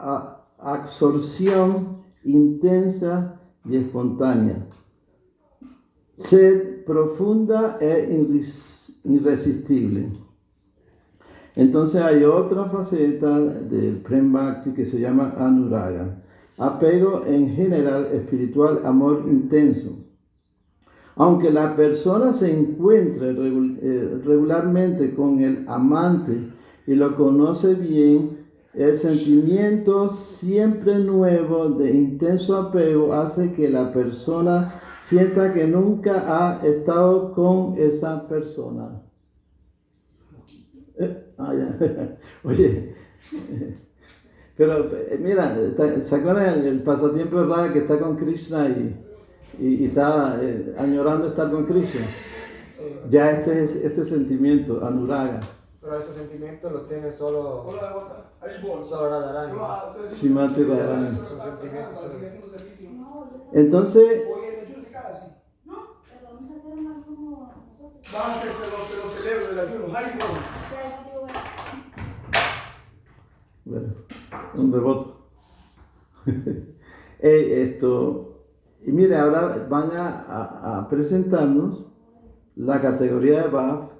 absorción intensa y espontánea. Sed profunda e irresistible. Entonces hay otra faceta del Prem Bhakti que se llama Anuraga. Apego en general espiritual, amor intenso. Aunque la persona se encuentre regularmente con el amante y lo conoce bien, el sentimiento siempre nuevo de intenso apego hace que la persona sienta que nunca ha estado con esa persona. Oye, pero mira, ¿se acuerdan el pasatiempo de Radha que está con Krishna y está añorando estar con Krishna? Ya este sentimiento, Anuraga.
Pero ese sentimiento lo tiene solo Radharani.
Srimati Radharani.
Son sentimientos.
Entonces,
vamos a hacer, se lo celebro el ayuno, Haribol.
Bueno, un reboto. Y mire, ahora van a presentarnos la categoría de Bhav,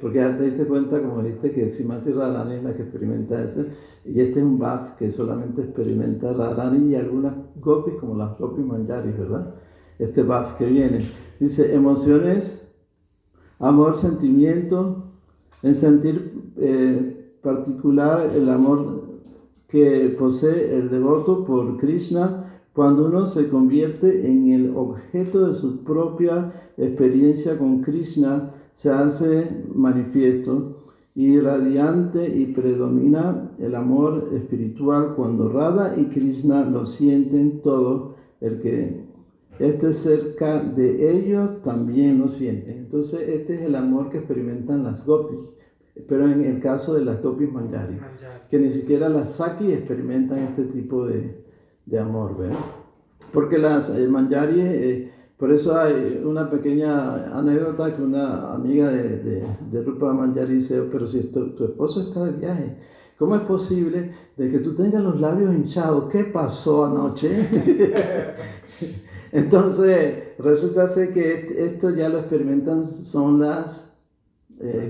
porque ya te diste cuenta, como viste, que Srimati Radharani es la que experimenta ese, y este es un Bhav que solamente experimenta Radharani y algunas gopis, como las gopis manjaris, ¿verdad? Este Bhav que viene, dice emociones, amor, sentimiento, en sentir particular el amor que posee el devoto por Krishna cuando uno se convierte en el objeto de su propia experiencia con Krishna, se hace manifiesto y radiante y predomina el amor espiritual cuando Radha y Krishna lo sienten todo, el que esté cerca de ellos también lo sienten. Entonces este es el amor que experimentan las gopis, pero en el caso de las gopis manjari, que ni siquiera las saki experimentan este tipo de amor, ¿verdad? Porque las manjari, por eso hay una pequeña anécdota que una amiga de Rupa Manjari dice, pero si tu esposo está de viaje, ¿cómo es posible de que tú tengas los labios hinchados? ¿Qué pasó anoche? Entonces, resulta ser que esto ya lo experimentan, son las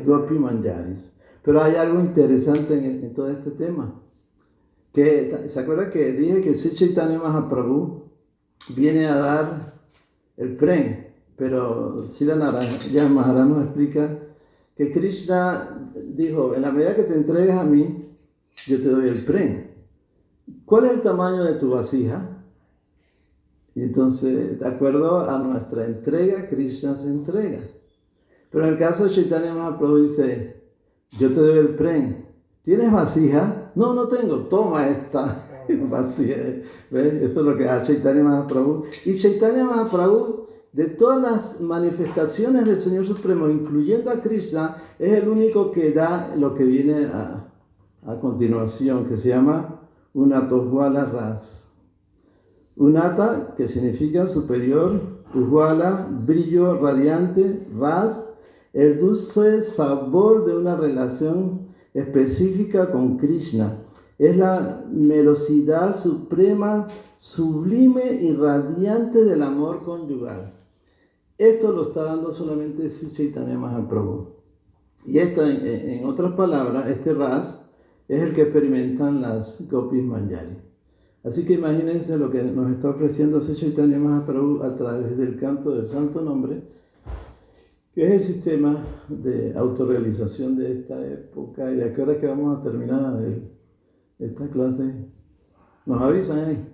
Gopi Manjaris. Pero hay algo interesante en todo este tema. ¿Se acuerda que dije que Sri Chaitanya Mahaprabhu viene a dar el prem? Pero Srila Narayana Maharaj nos explica que Krishna dijo, en la medida que te entregues a mí, yo te doy el prem. ¿Cuál es el tamaño de tu vasija? Y entonces, de acuerdo a nuestra entrega, Krishna se entrega. Pero en el caso de Chaitanya Mahaprabhu dice, yo te doy el prem. ¿Tienes vasija? No, no tengo. Toma esta vasija. ¿Ves? Eso es lo que hace Chaitanya Mahaprabhu. Y Chaitanya Mahaprabhu, de todas las manifestaciones del Señor Supremo, incluyendo a Krishna, es el único que da lo que viene a continuación, que se llama Unatoswala Ras. Unata, que significa superior, Ujwala, brillo radiante, Ras, el dulce sabor de una relación específica con Krishna. Es la melosidad suprema, sublime y radiante del amor conyugal. Esto lo está dando solamente Sri Chaitanya Mahaprabhu. Y en otras palabras, este ras es el que experimentan las Gopis Manjari. Así que imagínense lo que nos está ofreciendo Sri Chaitanya Mahaprabhu a través del canto del Santo Nombre, que es el sistema de autorrealización de esta época. ¿Y a qué hora que vamos a terminar esta clase? ¿Nos avisan ahí?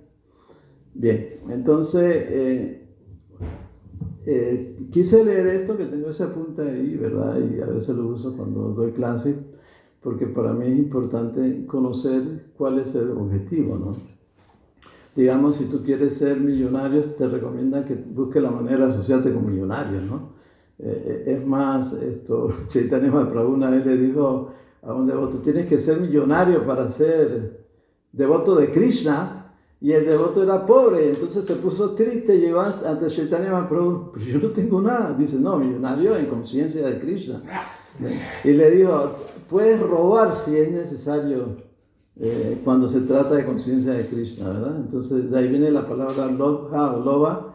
Bien, entonces quise leer esto, que tengo ese apunte ahí, ¿verdad? Y a veces lo uso cuando doy clases, porque para mí es importante conocer cuál es el objetivo, ¿no? Digamos, si tú quieres ser millonario, te recomiendan que busques la manera de asociarte con millonarios, ¿no? Es más, Chaitanya Mahaprabhu una vez le dijo a un devoto, tienes que ser millonario para ser devoto de Krishna, y el devoto era pobre, entonces se puso triste y llegó ante Chaitanya Mahaprabhu, pero yo no tengo nada. Dice, no, millonario en conciencia de Krishna. Y le dijo, puedes robar si es necesario cuando se trata de conciencia de Krishna, ¿verdad? Entonces de ahí viene la palabra lobha o loba,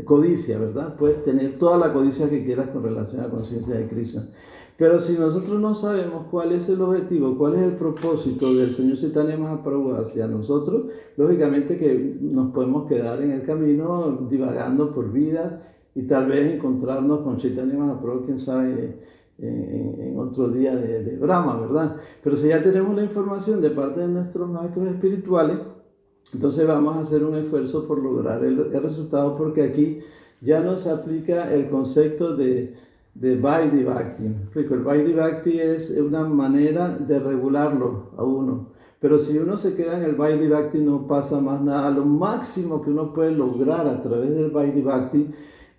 codicia, ¿verdad? Puedes tener toda la codicia que quieras con relación a conciencia de Krishna. Pero si nosotros no sabemos cuál es el objetivo, cuál es el propósito del Señor Chaitanya Mahaprabhu hacia nosotros, lógicamente que nos podemos quedar en el camino divagando por vidas y tal vez encontrarnos con Chaitanya Mahaprabhu, quién sabe, en otro día de Brahma, ¿verdad? Pero si ya tenemos la información de parte de nuestros maestros espirituales, entonces vamos a hacer un esfuerzo por lograr el resultado, porque aquí ya no se aplica el concepto de Vaidhi Bhakti. El Vaidhi Bhakti es una manera de regularlo a uno. Pero si uno se queda en el Vaidhi Bhakti no pasa más nada. Lo máximo que uno puede lograr a través del Vaidhi Bhakti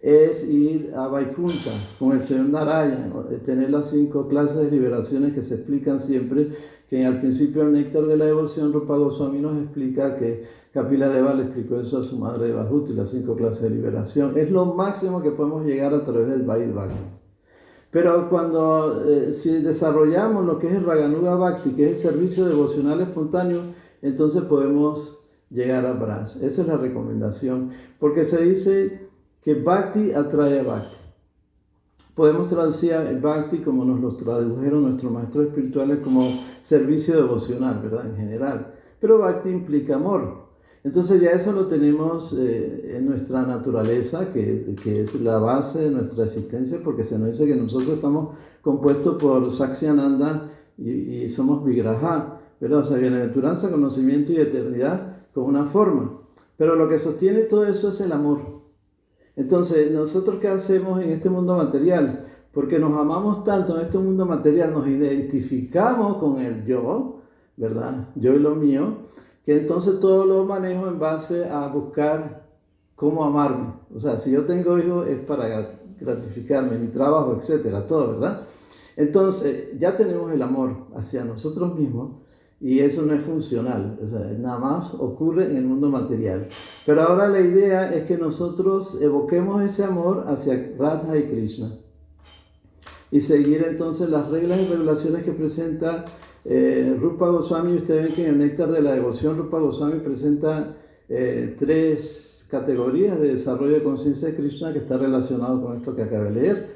es ir a Vaikuntha con el Señor Narayana, tener las 5 clases de liberaciones que se explican siempre, que al principio del Néctar de la Devoción Rupa Goswami nos explica que Kapila Deva le explicó eso a su madre Devahuti, las 5 clases de liberación. Es lo máximo que podemos llegar a través del Vaidhi Bhakti. Pero si desarrollamos lo que es el Raganuga Bhakti, que es el servicio devocional espontáneo, entonces podemos llegar a Braj. Esa es la recomendación, porque se dice que Bhakti atrae a Bhakti. Podemos traducir el Bhakti, como nos lo tradujeron nuestros maestros espirituales, como servicio devocional, ¿verdad? En general. Pero Bhakti implica amor. Entonces ya eso lo tenemos en nuestra naturaleza, que es la base de nuestra existencia, porque se nos dice que nosotros estamos compuestos por Saksyananda y somos Vigraha, ¿verdad? O sea, bienaventuranza, conocimiento y eternidad con una forma. Pero lo que sostiene todo eso es el amor. Entonces, ¿nosotros qué hacemos en este mundo material? Porque nos amamos tanto en este mundo material, nos identificamos con el yo, ¿verdad? Yo y lo mío, que entonces todo lo manejo en base a buscar cómo amarme. O sea, si yo tengo hijos es para gratificarme, mi trabajo, etcétera, todo, ¿verdad? Entonces, ya tenemos el amor hacia nosotros mismos y eso no es funcional, o sea, nada más ocurre en el mundo material. Pero ahora la idea es que nosotros evoquemos ese amor hacia Radha y Krishna y seguir entonces las reglas y regulaciones que presenta Rupa Goswami. Ustedes ven que en el Néctar de la Devoción Rupa Goswami presenta 3 categorías de desarrollo de conciencia de Krishna que está relacionado con esto que acabé de leer,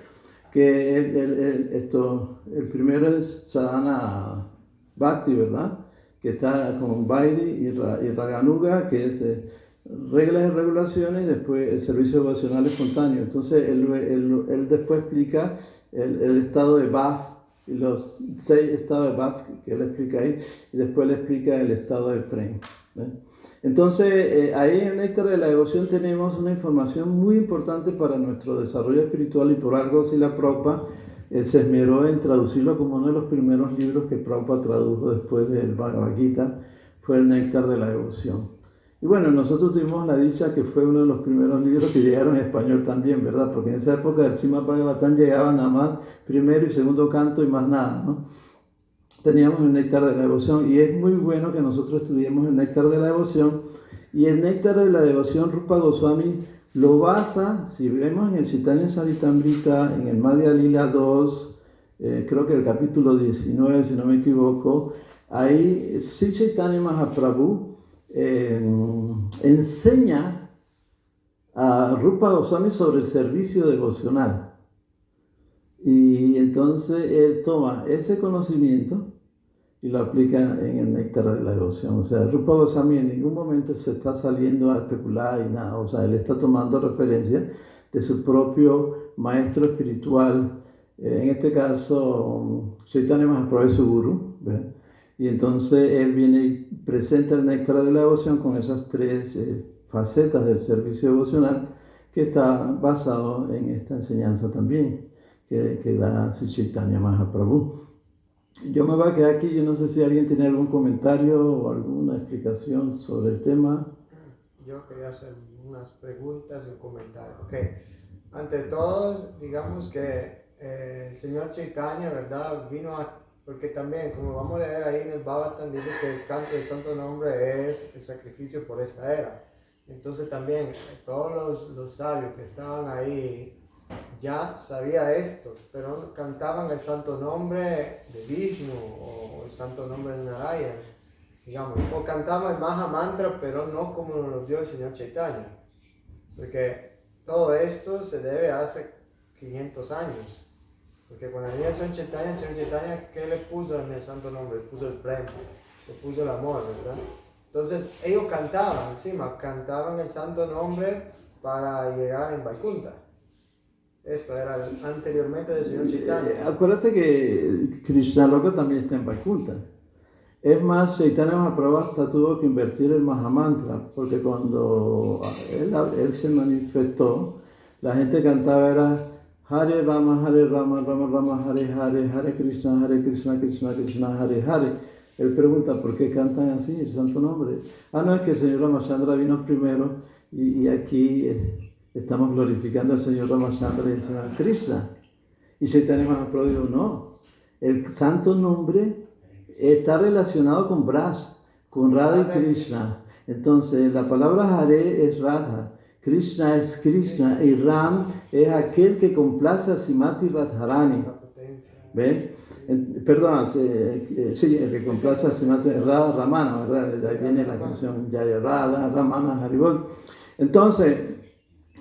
que el primero es Sadhana Bhakti, ¿verdad? Que está con Vaidhi y Raganuga, que es reglas y regulaciones, y después el servicio devocional espontáneo. Entonces él después explica el estado de Bhav y los 6 estados de Bhav que él explica ahí, y después le explica el estado de Prem. Entonces ahí en el Néctar de la Devoción tenemos una información muy importante para nuestro desarrollo espiritual, y por algo Srila Prabhupada se esmeró en traducirlo como uno de los primeros libros que Prabhupada tradujo después del Bhagavad Gita, fue el Néctar de la Devoción. Y bueno, nosotros tuvimos la dicha que fue uno de los primeros libros que llegaron en español también, ¿verdad? Porque en esa época del Srimad Bhagavatam llegaban nada más primero y segundo canto y más nada, ¿no? Teníamos el Néctar de la Devoción, y es muy bueno que nosotros estudiemos el Néctar de la Devoción. Y el Néctar de la Devoción, Rupa Goswami lo basa, si vemos en el Chaitanya Charitamrita, en el Madhya Lila 2, creo que el capítulo 19, si no me equivoco, ahí Sri Chaitanya Mahaprabhu enseña a Rupa Goswami sobre el servicio devocional. Y entonces él toma ese conocimiento y lo aplica en el néctar de la devoción. O sea, Rupa Goswami en ningún momento se está saliendo a especular y nada. O sea, él está tomando referencia de su propio maestro espiritual, en este caso Chaitanya Mahaprabhu es su guru, ¿verdad? Y entonces él viene y presenta el néctar de la devoción con esas tres facetas del servicio devocional que está basado en esta enseñanza también que da Sri Chaitanya Mahaprabhu. Yo me voy a quedar aquí, yo no sé si alguien tiene algún comentario o alguna explicación sobre el tema.
Yo quería hacer unas preguntas y un comentario. Okay. Ante todo, digamos que el señor Chaitanya, ¿verdad? Vino a, porque también, como vamos a leer ahí en el Bhagavatam, dice que el canto del santo nombre es el sacrificio por esta era. Entonces también todos los sabios que estaban ahí ya sabía esto, pero cantaban el santo nombre de Vishnu o el santo nombre de Narayana, digamos, o cantaban el Maha Mantra, pero no como nos lo dio el señor Chaitanya, porque todo esto se debe a hace 500 años, porque cuando venía el señor Chaitanya, ¿qué le puso en el santo nombre? Le puso el prema, le puso el amor, ¿verdad? Entonces ellos cantaban, encima, cantaban el santo nombre para llegar en Vaikuntha. Esto era anteriormente del señor Chaitanya.
Acuérdate que Krishna Loka también está en Vaikuntha. Es más, Chaitanya Mahaprabhu hasta tuvo que invertir el Mahamantra, porque cuando él se manifestó, la gente cantaba era Hare Rama, Rama Rama, Hare Hare, Hare Krishna, Krishna Krishna, Hare Hare. Él pregunta, ¿por qué cantan así el santo nombre? No, es que el señor Ramachandra vino primero y aquí estamos glorificando al señor Ramachandra y al señor Krishna. Y Chaitanya Mahaprabhu dijo, no, el santo nombre está relacionado con Braj, con Radha y Krishna. Entonces, la palabra Hare es Radha, Krishna es Krishna y Ram es aquel que complace a Srimati Radharani. ¿Ven? Perdón, sí, el que complace a Srimati Radha Ramana, ¿verdad? Ahí viene la canción Jaya Radha, Ramana, Haribol. Entonces,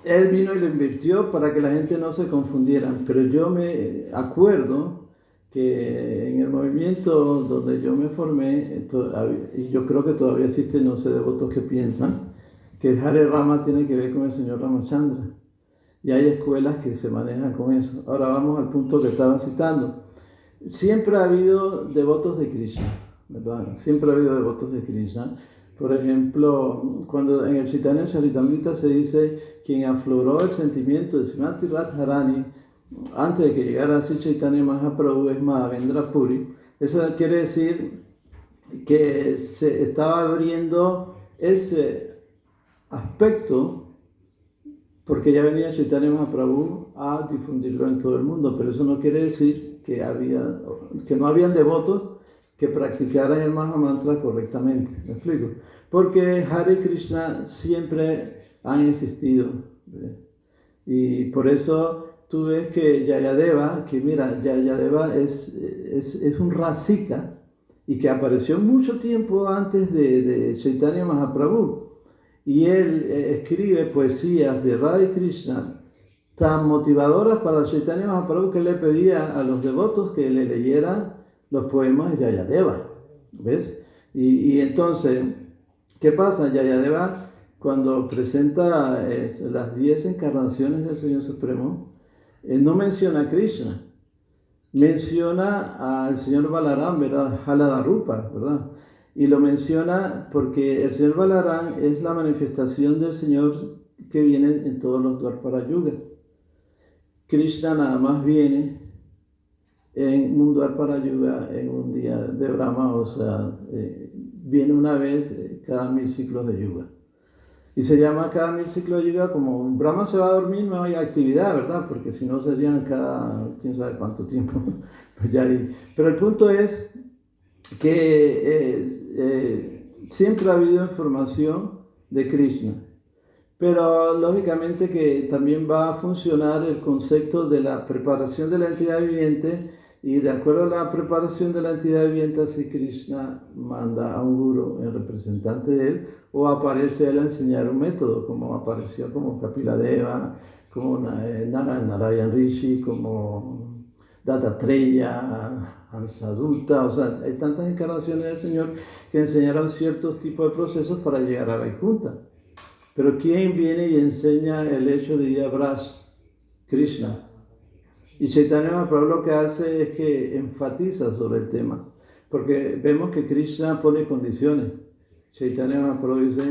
él vino y lo invirtió para que la gente no se confundiera. Pero yo me acuerdo que en el movimiento donde yo me formé, y yo creo que todavía existen, no sé, devotos que piensan que el Hare Rama tiene que ver con el señor Ramachandra. Y hay escuelas que se manejan con eso. Ahora vamos al punto que estaba citando. Siempre ha habido devotos de Krishna, ¿verdad? Siempre ha habido devotos de Krishna. Por ejemplo, cuando en el Chaitanya Charitamrita se dice quien afloró el sentimiento de Srimati Radharani antes de que llegara a Sri Chaitanya Mahaprabhu es Madhavendra Puri. Eso quiere decir que se estaba abriendo ese aspecto porque ya venía Chaitanya Mahaprabhu a difundirlo en todo el mundo, pero eso no quiere decir que no habían devotos que practicaran el Mahamantra correctamente. ¿Me explico? Porque Hare Krishna siempre han existido, ¿verdad? Y por eso tú ves que Yayadeva, que mira, Yayadeva es un Rasika y que apareció mucho tiempo antes de Chaitanya Mahaprabhu. Y él escribe poesías de Radha y Krishna tan motivadoras para Chaitanya Mahaprabhu que le pedía a los devotos que le leyeran los poemas de Yayadeva. ¿Ves? Y entonces, ¿qué pasa? Yayadeva, cuando presenta las 10 encarnaciones del Señor Supremo, no menciona a Krishna, menciona al señor Balaram, ¿verdad? Haladarupa, ¿verdad? Y lo menciona porque el señor Balaram es la manifestación del Señor que viene en todos los Dwapara Yuga. Krishna nada más viene en un Dwapara Yuga, en un día de Brahma, o sea, viene una vez cada 1000 ciclos de Yuga. Y se llama cada 1000 ciclos de Yuga como Brahma se va a dormir, no hay actividad, ¿verdad? Porque si no serían cada quién sabe cuánto tiempo. Pero el punto es que siempre ha habido información de Krishna, Pero lógicamente que también va a funcionar el concepto de la preparación de la entidad viviente, y de acuerdo a la preparación de la entidad viviente, así Krishna manda a un guru, el representante de él, o aparece él a enseñar un método, como apareció como Kapiladeva, como Narayan Rishi, como Dattatreya, Hansadutta. O sea, hay tantas encarnaciones del Señor que enseñaron ciertos tipos de procesos para llegar a Vaikuntha. Pero ¿quién viene y enseña el hecho de ir a Braj? Krishna. Y Chaitanya Mahaprabhu lo que hace es que enfatiza sobre el tema, porque vemos que Krishna pone condiciones. Chaitanya Mahaprabhu dice,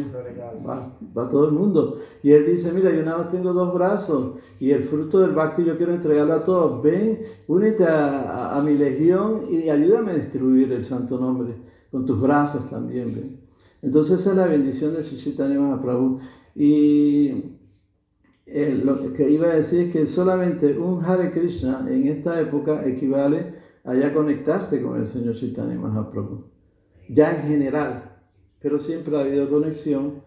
va todo el mundo. Y él dice, mira, yo nada más tengo 2 brazos, y el fruto del Bhakti yo quiero entregarlo a todos. Ven, únete a mi legión y ayúdame a distribuir el santo nombre con tus brazos también. ¿Ven? Entonces esa es la bendición de Chaitanya Mahaprabhu. Y lo que iba a decir es que solamente un Hare Krishna en esta época equivale a ya conectarse con el Señor Chaitanya Mahaprabhu, ya en general, pero siempre ha habido conexión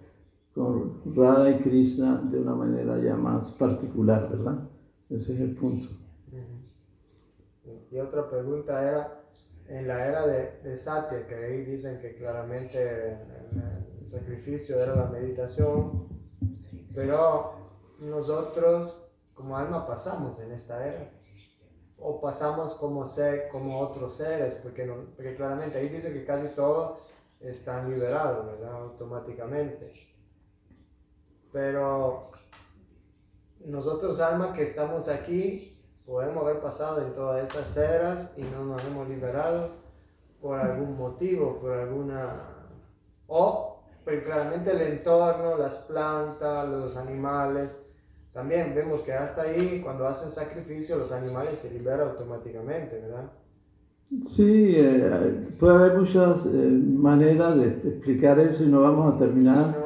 con Radha y Krishna de una manera ya más particular, ¿verdad? Ese es el punto.
Y otra pregunta era, en la era de Satya, que ahí dicen que claramente el sacrificio era la meditación, pero nosotros como alma pasamos en esta era, o pasamos como otros seres, porque claramente ahí dice que casi todos están liberados, ¿verdad? Automáticamente. Pero nosotros alma que estamos aquí podemos haber pasado en todas estas eras y no nos hemos liberado por algún motivo, pero claramente el entorno, las plantas, los animales. También vemos que hasta ahí, cuando hacen sacrificio, los animales se liberan automáticamente, ¿verdad?
Sí, puede haber muchas maneras de explicar eso y no vamos a terminar,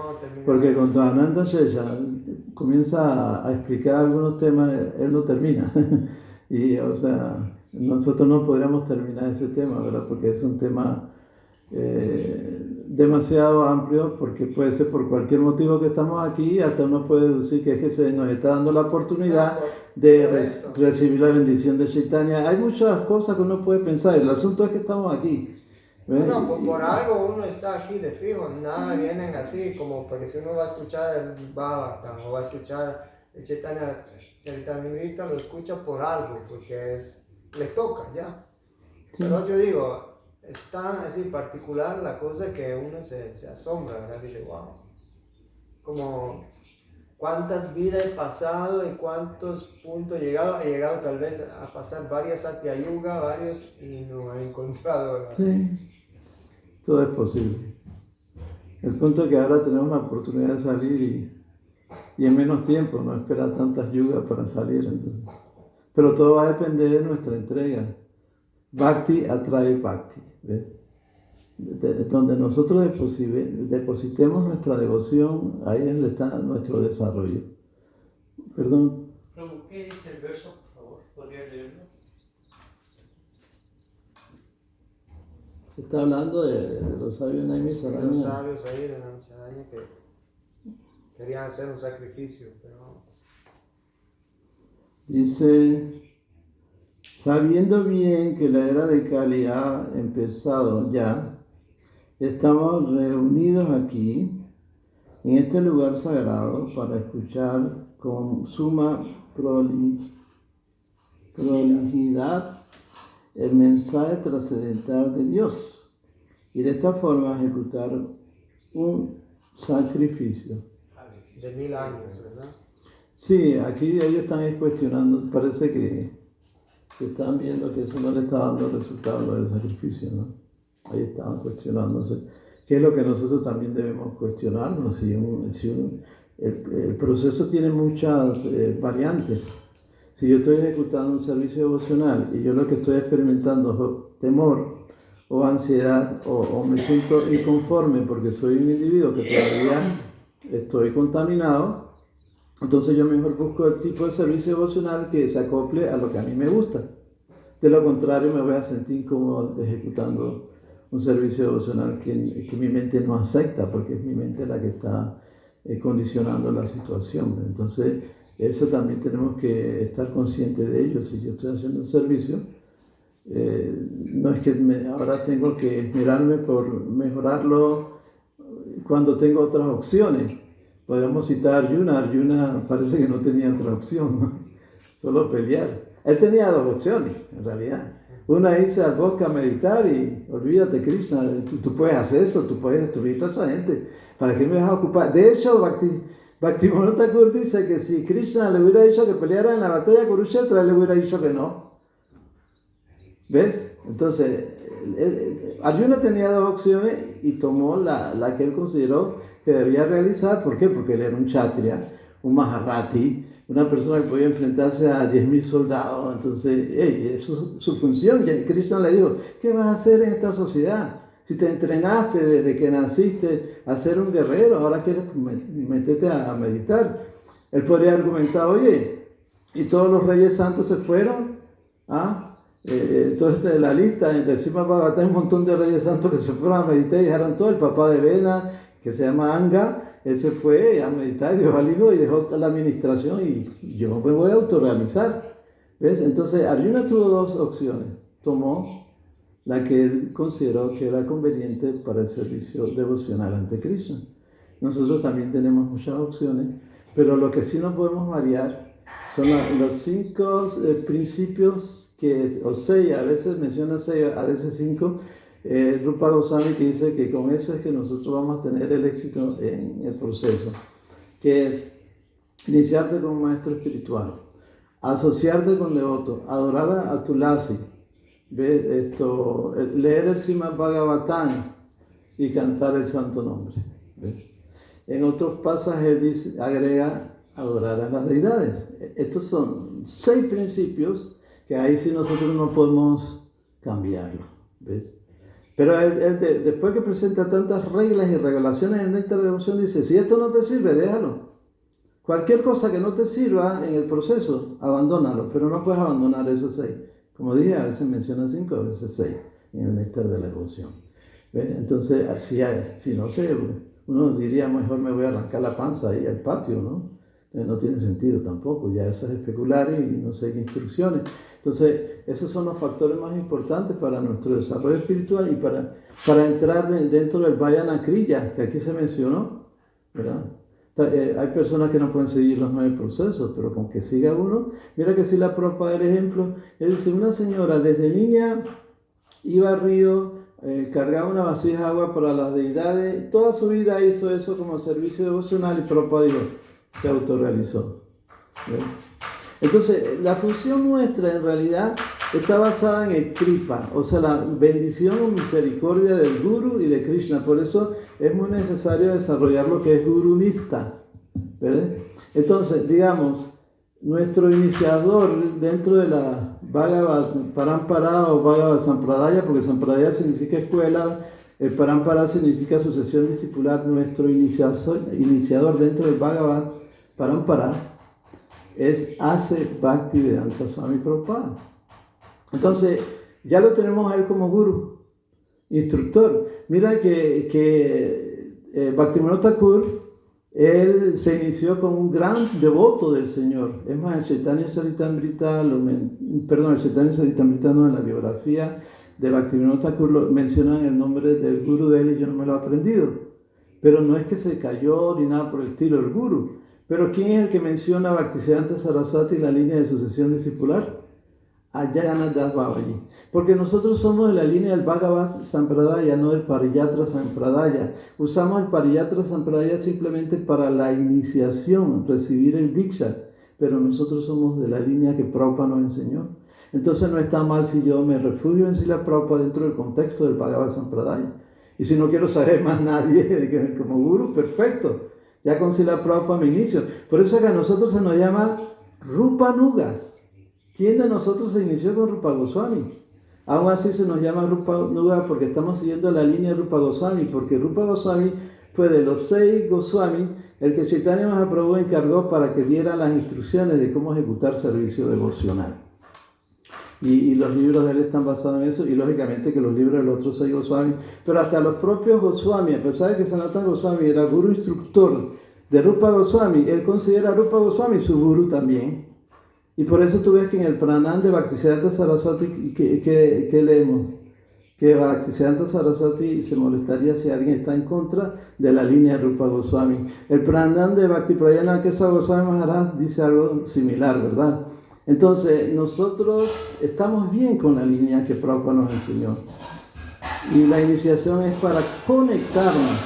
porque cuando Ananda Shesha comienza a explicar algunos temas, él no termina. Y, o sea, nosotros no podríamos terminar ese tema, ¿verdad? Porque es un tema demasiado amplio, porque puede ser por cualquier motivo que estamos aquí, hasta uno puede deducir que es que se nos está dando la oportunidad de recibir la bendición de Chaitanya. Hay muchas cosas que uno puede pensar, el asunto es que estamos aquí.
Por algo uno está aquí de fijo, nada vienen así, como porque si uno va a escuchar el Bhagavatam o va a escuchar el Chaitanya Charitamrita, lo escucha por algo, porque le toca ya. Sí. Pero yo digo, es tan así particular la cosa que uno se asombra, ¿verdad? Dice, wow, como cuántas vidas he pasado y cuántos puntos he llegado tal vez a pasar varias Satya Yuga, y no he encontrado, ¿verdad?
Sí, todo es posible. El punto es que ahora tenemos la oportunidad de salir y en menos tiempo, no esperar tantas yugas para salir. Entonces. Pero todo va a depender de nuestra entrega. Bhakti atrae Bhakti. ¿Ves? Donde nosotros depositemos nuestra devoción, ahí es donde está nuestro desarrollo. Perdón.
¿Qué dice el verso, por favor? ¿Podría leerlo?
Está hablando de los sabios Naimi Saranya.
Los sabios ahí de Naimi Saranya que querían hacer un sacrificio, pero...
Dice... Sabiendo bien que la era de Kali ha empezado ya, estamos reunidos aquí, en este lugar sagrado, para escuchar con suma prolijidad el mensaje trascendental de Dios y de esta forma ejecutar un sacrificio.
De 1000 años, ¿verdad?
Sí, aquí ellos están cuestionando, parece que están viendo que eso no le está dando resultado del sacrificio, ¿no? Ahí estaban cuestionándose. ¿Qué es lo que nosotros también debemos cuestionarnos? El proceso tiene muchas variantes. Si yo estoy ejecutando un servicio devocional y yo lo que estoy experimentando es temor o ansiedad o me siento inconforme porque soy un individuo que todavía estoy contaminado, entonces yo mejor busco el tipo de servicio devocional que se acople a lo que a mí me gusta. De lo contrario me voy a sentir incómodo ejecutando un servicio devocional que mi mente no acepta, porque es mi mente la que está condicionando la situación. Entonces, eso también tenemos que estar conscientes de ello. Si yo estoy haciendo un servicio, no es que ahora tengo que esmerarme por mejorarlo cuando tengo otras opciones. Podemos citar a Arjuna. Arjuna parece que no tenía otra opción, ¿no? Solo pelear. Él tenía dos opciones, en realidad. Una irse al bosque a meditar y olvídate, Krishna, tú puedes hacer eso, tú puedes destruir a toda esa gente. ¿Para qué me vas a ocupar? De hecho, Bhaktivinoda Thakur dice que si Krishna le hubiera dicho que peleara en la batalla de Kurukshetra, él le hubiera dicho que no. ¿Ves? Entonces, Arjuna tenía dos opciones y tomó la que él consideró que debía realizar. ¿Por qué? Porque él era un kshatriya, un maharati, una persona que podía enfrentarse a 10.000 soldados. Entonces, eso es su función. Y Krishna le dijo, ¿qué vas a hacer en esta sociedad? Si te entrenaste desde que naciste a ser un guerrero, ahora quieres meterte a meditar. Él podría argumentar, oye, ¿y todos los reyes santos se fueron? Entonces, la lista del Srimad Bhagavatam hay un montón de reyes santos que se fueron a meditar y dejaron todo. El papá de Vena, que se llama Anga, él se fue a meditar y dejó al hijo y dejó la administración y yo me voy a autorrealizar. ¿Ves? Entonces, Arjuna tuvo dos opciones. Tomó la que él consideró que era conveniente para el servicio devocional ante Krishna. Nosotros también tenemos muchas opciones, pero lo que sí no podemos variar son los 5 principios, o 6, a veces menciona 6, a veces 5, Rupa Goswami, que dice que con eso es que nosotros vamos a tener el éxito en el proceso, que es iniciarte con un maestro espiritual, asociarte con devotos, adorar a Tulasi, leer el Srimad Bhagavatam y cantar el santo nombre. ¿Ves? En otros pasajes dice, agrega adorar a las deidades. Estos son 6 principios que ahí sí nosotros no podemos cambiarlo. ¿Ves? Pero él después que presenta tantas reglas y regulaciones en esta devoción, dice, si esto no te sirve, déjalo. Cualquier cosa que no te sirva en el proceso, abandónalo, pero no puedes abandonar esos 6. Como dije, a veces menciona 5, a veces 6 en el néctar de la devoción. ¿Ven? Entonces, si no sé, uno diría, mejor me voy a arrancar la panza ahí al patio, ¿no? No tiene sentido tampoco, ya eso es especular y no sé qué instrucciones. Entonces, esos son los factores más importantes para nuestro desarrollo espiritual y para entrar dentro del Vayana Kriya, que aquí se mencionó, ¿verdad? Hay personas que no pueden seguir los 9 procesos, pero con que siga uno, mira que si la Prabhupada da el ejemplo, es decir, una señora desde niña iba al río, cargaba una vasija de agua para las deidades, toda su vida hizo eso como servicio devocional y Prabhupada dijo, se autorrealizó. ¿Ves? Entonces, la función nuestra en realidad está basada en el Kripa, o sea, la bendición o misericordia del Guru y de Krishna. Por eso es muy necesario desarrollar lo que es Guru Nista, ¿verdad? Entonces, digamos, nuestro iniciador dentro de la Bhagavad Parampara o Bhagavad Sampradaya, porque Sampradaya significa escuela, Parampara significa sucesión discipular, nuestro iniciador dentro del Bhagavad Parampara es Ase Bhaktivedanta Swami Prabhupada. Entonces, ya lo tenemos a él como guru, instructor. Mira que Bhaktivinoda Thakur, él se inició como un gran devoto del Señor. Es más, el Chaitanya Charitamrita, el Chaitanya Charitamrita no, en la biografía de Bhaktivinoda Thakur mencionan el nombre del guru de él y yo no me lo he aprendido. Pero no es que se cayó ni nada por el estilo el guru. Pero ¿quién es el que menciona a Bhaktisiddhanta Saraswati en la línea de sucesión discipular? Ayana Das Babaji. Porque nosotros somos de la línea del Bhagavad Sampradaya, no del Pariyatra Sampradaya. Usamos el Pariyatra Sampradaya simplemente para la iniciación, recibir el Diksha. Pero nosotros somos de la línea que Prabhupada nos enseñó. Entonces no está mal si yo me refugio en Srila Prabhupada dentro del contexto del Bhagavad Sampradaya. Y si no quiero saber más nadie como guru, perfecto. Ya con Srila Prabhupada me inicio. Por eso que a nosotros se nos llama Rupa Nuga. ¿Quién de nosotros se inició con Rupa Goswami? Aún así se nos llama Rupa Nuga porque estamos siguiendo la línea de Rupa Goswami, porque Rupa Goswami fue de los 6 Goswami el que Chaitanya Mahaprabhu encargó para que diera las instrucciones de cómo ejecutar servicio devocional. Y los libros de él están basados en eso, y lógicamente que los libros de los otros 6 Goswami, pero hasta los propios Goswami, a pesar de que Sanatana Goswami era guru instructor de Rupa Goswami. Él considera a Rupa Goswami su guru también. Y por eso tú ves que en el Pranam de Bhaktisiddhanta Saraswati, ¿qué leemos? Que Bhaktisiddhanta Saraswati se molestaría si alguien está en contra de la línea de Rupa Goswami. El Pranam de Bhaktiprayana Kesava Goswami Maharaj dice algo similar, ¿verdad? Entonces, nosotros estamos bien con la línea que Prabhupada nos enseñó. Y la iniciación es para conectarnos.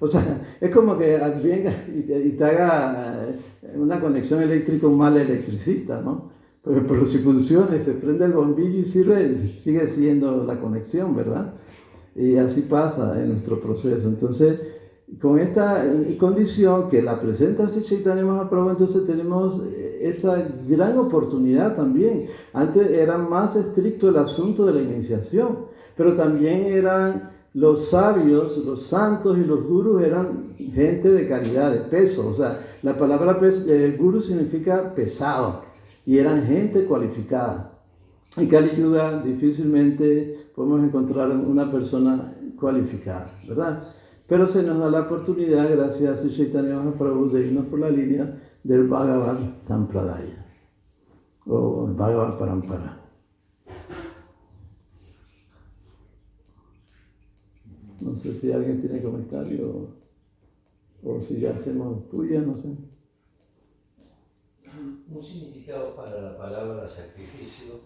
O sea, es como que venga y te haga una conexión eléctrica un mal electricista, ¿no? Pero si funciona y se prende el bombillo y sirve, sigue siendo la conexión, ¿verdad? Y así pasa en nuestro proceso. Entonces, con esta condición que la presenta Sri Chaitanya Mahaprabhu, entonces tenemos esa gran oportunidad también. Antes era más estricto el asunto de la iniciación, pero también eran los sabios, los santos y los gurus eran gente de calidad, de peso. O sea, la palabra guru significa pesado. Y eran gente cualificada. En Kali Yuga difícilmente podemos encontrar una persona cualificada, ¿verdad? Pero se nos da la oportunidad, gracias a Sri Chaitanya Mahaprabhu, de irnos por la línea del Bhagavad Sampradaya o el Bhagavad Parampara. No sé si alguien tiene comentario o si ya hacemos tuya, no sé.
Un significado para la palabra sacrificio,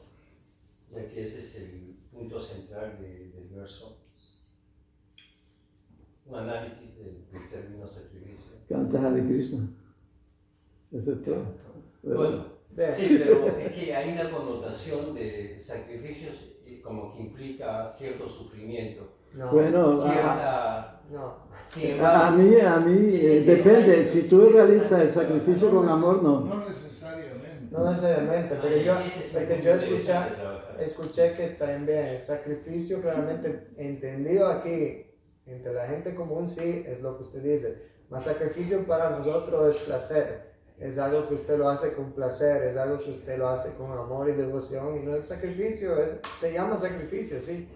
ya que ese es el punto central del verso. Un análisis del término sacrificio.
Cantas Hare Krishna. Eso es todo.
Bueno, sí, pero es que hay una connotación de sacrificios como que implica cierto sufrimiento.
No.
Bueno,
Cierta...
No.
a mí depende. Si tú realizas el sacrificio con amor, no.
No necesariamente.
No necesariamente, porque yo escuché que también el sacrificio claramente entendido aquí entre la gente común sí es lo que usted dice, mas sacrificio para nosotros es placer, es algo que usted lo hace con placer, es algo que usted lo hace con amor y devoción y no es sacrificio, se llama sacrificio, sí.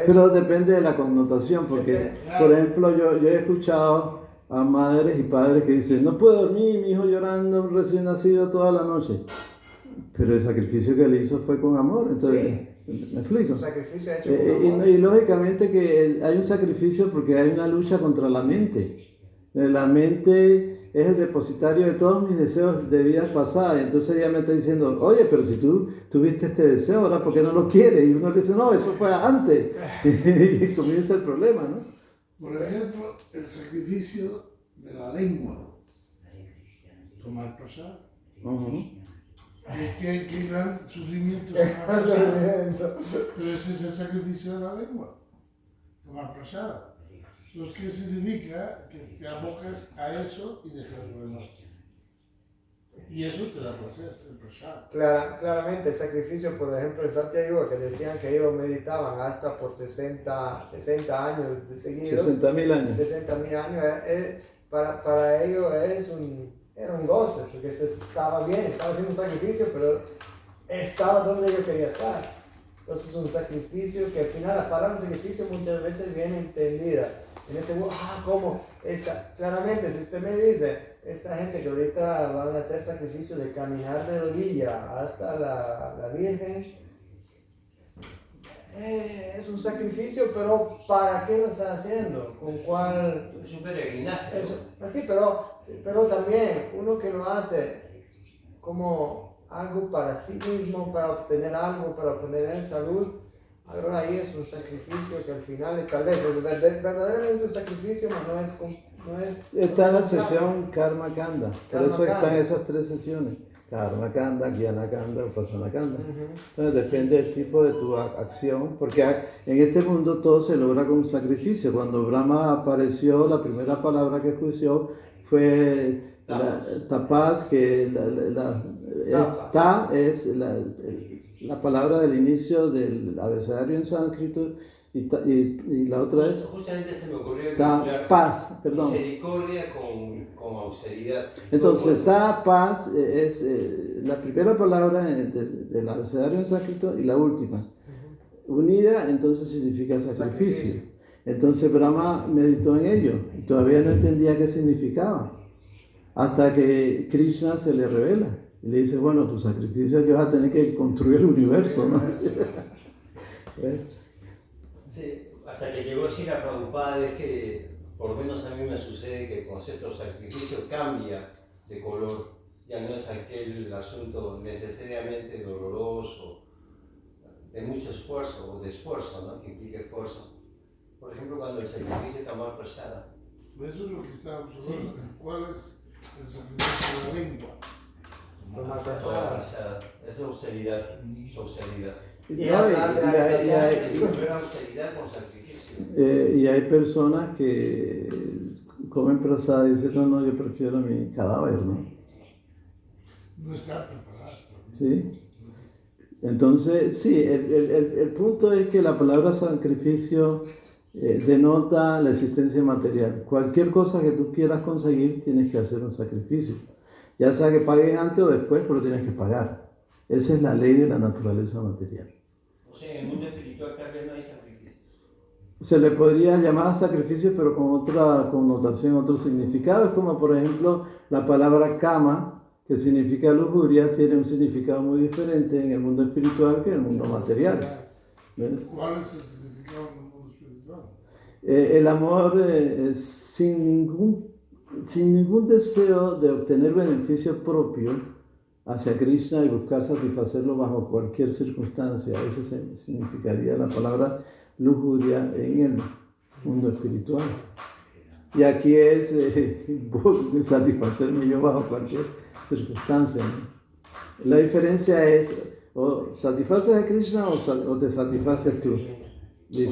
Pero depende de la connotación, porque por ejemplo yo he escuchado a madres y padres que dicen, no puedo dormir, mi hijo llorando recién nacido toda la noche. Pero el sacrificio que le hizo fue con amor, entonces, ¿me explico?
Un sacrificio hecho con amor.
Y lógicamente que hay un sacrificio porque hay una lucha contra la mente. La mente es el depositario de todos mis deseos de vidas pasadas, entonces ella me está diciendo, oye, pero si tú tuviste este deseo, ahora ¿por qué no lo quieres? Y uno le dice, no, eso fue antes. Y comienza el problema, ¿no?
Por ejemplo, el sacrificio de la lengua. Tomar prasad. ¿Qué gran sufrimiento tomar prasad. Pero ese es el sacrificio de la lengua. Tomar prasad. Entonces, ¿qué significa? Que te abocas a eso y dejas lo demás. Y eso te da placer, el prasad.
Claramente, el sacrificio, por ejemplo, en Satya Yuga, que decían que ellos meditaban hasta por 60 años de seguidos.
60.000 años.
60.000 años. Para ellos era un goce, porque se estaba bien, estaba haciendo un sacrificio, pero estaba donde yo quería estar. Entonces, un sacrificio que al final la palabra sacrificio muchas veces viene entendida. En este mundo, ¿cómo? Claramente, si usted me dice, esta gente que ahorita van a hacer sacrificio de caminar de rodilla hasta la Virgen, es un sacrificio, pero ¿para qué lo está haciendo? ¿Con cuál?
Es un peregrinaje.
Sí, pero también uno que lo hace como algo para sí mismo, para obtener algo, para obtener salud, ahora ahí es un sacrificio que al final tal vez es verdaderamente un sacrificio, pero no es
está en la sesión Karma Kanda, por eso
Kanda.
están esas 3 sesiones, Karma Kanda, Jnana Kanda, Upasana Kanda. Entonces depende del tipo de tu acción, porque en este mundo todo se logra con un sacrificio. Cuando Brahma apareció, la primera palabra que escuchó fue tapas, que es la palabra del inicio del abecedario en sánscrito, y la otra es
justamente se me ocurrió
paz, perdón.
Misericordia con austeridad.
Entonces, paz es la primera palabra del abecedario en sánscrito y la última. Unida, entonces significa sacrificio. Entonces Brahma meditó en ello y todavía no entendía qué significaba. hasta que Krishna se le revela y le dice, bueno, tu sacrificio es que vas a tener que construir el universo, ¿no? ¿Ves?
Sí, hasta que llegó Srila Prabhupada es que, por lo menos a mí me sucede que el concepto de sacrificio cambia de color. Ya no es aquel asunto necesariamente doloroso, de mucho esfuerzo o de esfuerzo, ¿no? Que implica esfuerzo. Por ejemplo, cuando el sacrificio de Tamar Prasada.
Eso es lo que estábamos hablando. Sí. ¿Cuál es el sacrificio de la lengua?
Tomar
Tamar
prasada.
Prasada. Es austeridad. Es austeridad.
Y
austeridad con sacrificio.
Y hay personas que comen prasada y dicen, no, yo prefiero mi cadáver, ¿no?
No está preparado.
¿Sí? Entonces, sí, el punto es que la palabra sacrificio denota la existencia material. Cualquier cosa que tú quieras conseguir, tienes que hacer un sacrificio. Ya sea que pagues antes o después, pero tienes que pagar. Esa es la ley de la naturaleza material.
O sea, en el mundo espiritual tal vez no hay sacrificios.
Se le podría llamar sacrificio, pero con otra connotación, otro significado. Es como, por ejemplo, la palabra kama, que significa lujuria, tiene un significado muy diferente en el mundo espiritual que en el mundo material. ¿Ves?
¿Cuál es el significado en el mundo espiritual?
El amor sin ningún deseo de obtener beneficio propio hacia Krishna y buscar satisfacerlo bajo cualquier circunstancia. Ese significaría la palabra lujuria en el mundo espiritual. Y aquí es satisfacerme yo bajo cualquier circunstancia, ¿no? La diferencia es, o satisfaces a Krishna o te satisfaces tú.
O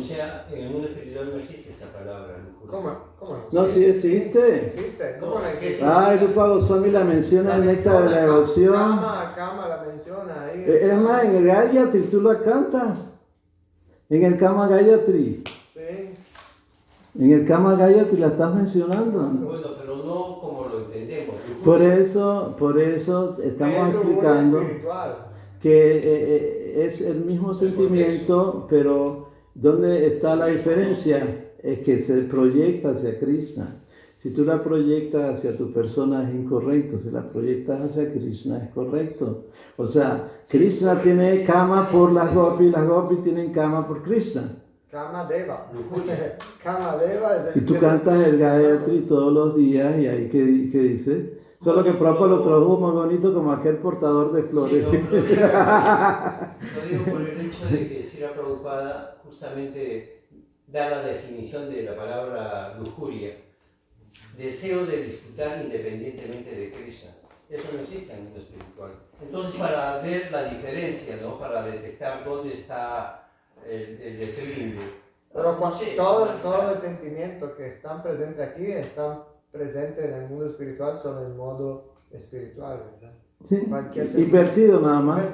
sea, en el mundo espiritual no existe esa palabra, lujuria.
¿Cómo?
No, sí existe.
¿Existe? ¿Cómo no existe?
Ay, Rupa Goswami la menciona en el Néctar de la Devoción.
Kama la menciona ahí.
Es más, en el Gayatri tú la cantas. En el Kama Gayatri.
Sí.
En el Kama Gayatri la estás mencionando.
Bueno, pero no como lo entendemos.
Por eso estamos explicando que es el mismo sentimiento, pero ¿dónde está la diferencia? Es que se proyecta hacia Krishna. Si tú la proyectas hacia tu persona es incorrecto, si la proyectas hacia Krishna es correcto. O sea, Krishna tiene kama por las gopis tienen kama por Krishna.
Kama Deva. Kama Deva es el.
Y tú cantas el Gayatri todos los días y ahí ¿qué dice? Solo que Prabhupada lo tradujo muy bonito como aquel portador de flores.
Sí, lo digo por el hecho de que Srila Prabhupada justamente da la definición de la palabra lujuria. Deseo de disfrutar independientemente de Krishna. Eso no existe en el mundo espiritual. Entonces, para ver la diferencia, ¿no? Para detectar dónde está el deslinde.
Pero todo el sentimiento que están presentes aquí están presentes en el mundo espiritual solo en modo espiritual, ¿verdad?
Sí, invertido nada más.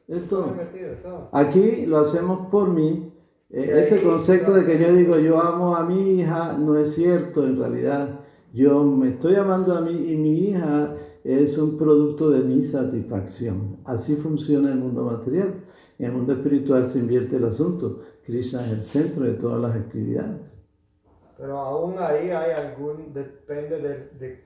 Invertido, todo.
Aquí lo hacemos por mí. Ese concepto de que yo digo yo amo a mi hija no es cierto en realidad. Yo me estoy amando a mí y mi hija es un producto de mi satisfacción. Así funciona el mundo material. En el mundo espiritual se invierte el asunto. Krishna es el centro de todas las actividades.
Pero aún ahí hay depende de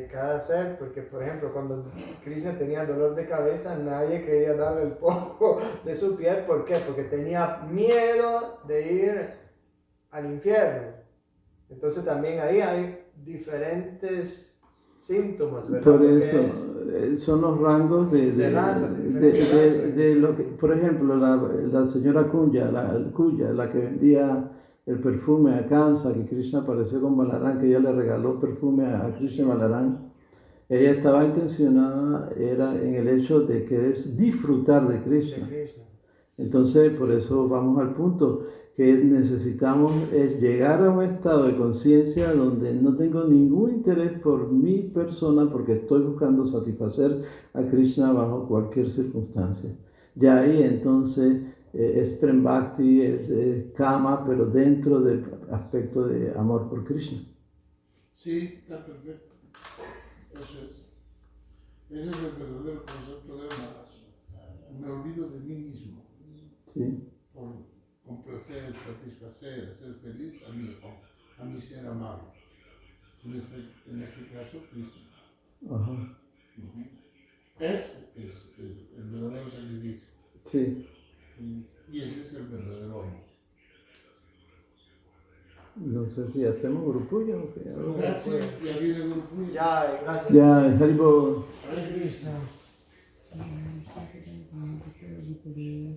cada ser, porque por ejemplo cuando Krishna tenía dolor de cabeza nadie quería darle el polvo de su piel. ¿Por qué? Porque tenía miedo de ir al infierno. Entonces también ahí hay diferentes síntomas, ¿verdad?
Por eso son los rangos de lo que, por ejemplo, la señora Kuya, la que vendía el perfume a Kansa, que Krishna apareció con Balarán, que ella le regaló perfume a Krishna y Balarán. Ella estaba intencionada en el hecho de querer disfrutar de Krishna. Entonces, por eso vamos al punto que necesitamos es llegar a un estado de conciencia donde no tengo ningún interés por mi persona porque estoy buscando satisfacer a Krishna bajo cualquier circunstancia. Ya ahí entonces es Prem Bhakti, es Kama, pero dentro del aspecto de amor por Krishna.
Sí, está perfecto. Eso es. Ese es el verdadero concepto de amor. Me olvido de mí mismo.
Sí.
Por complacer, satisfacer, ser feliz a mi ser amado. En este caso, Cristo.
Ajá.
Eso es el verdadero sacrificio.
Sí.
Y ese es el verdadero amor.
No sé si hacemos grupullo o qué.
Gracias, ya viene el grupo.
Ya, gracias.
Ya, Haribo.
Hare Krishna.
Thank you.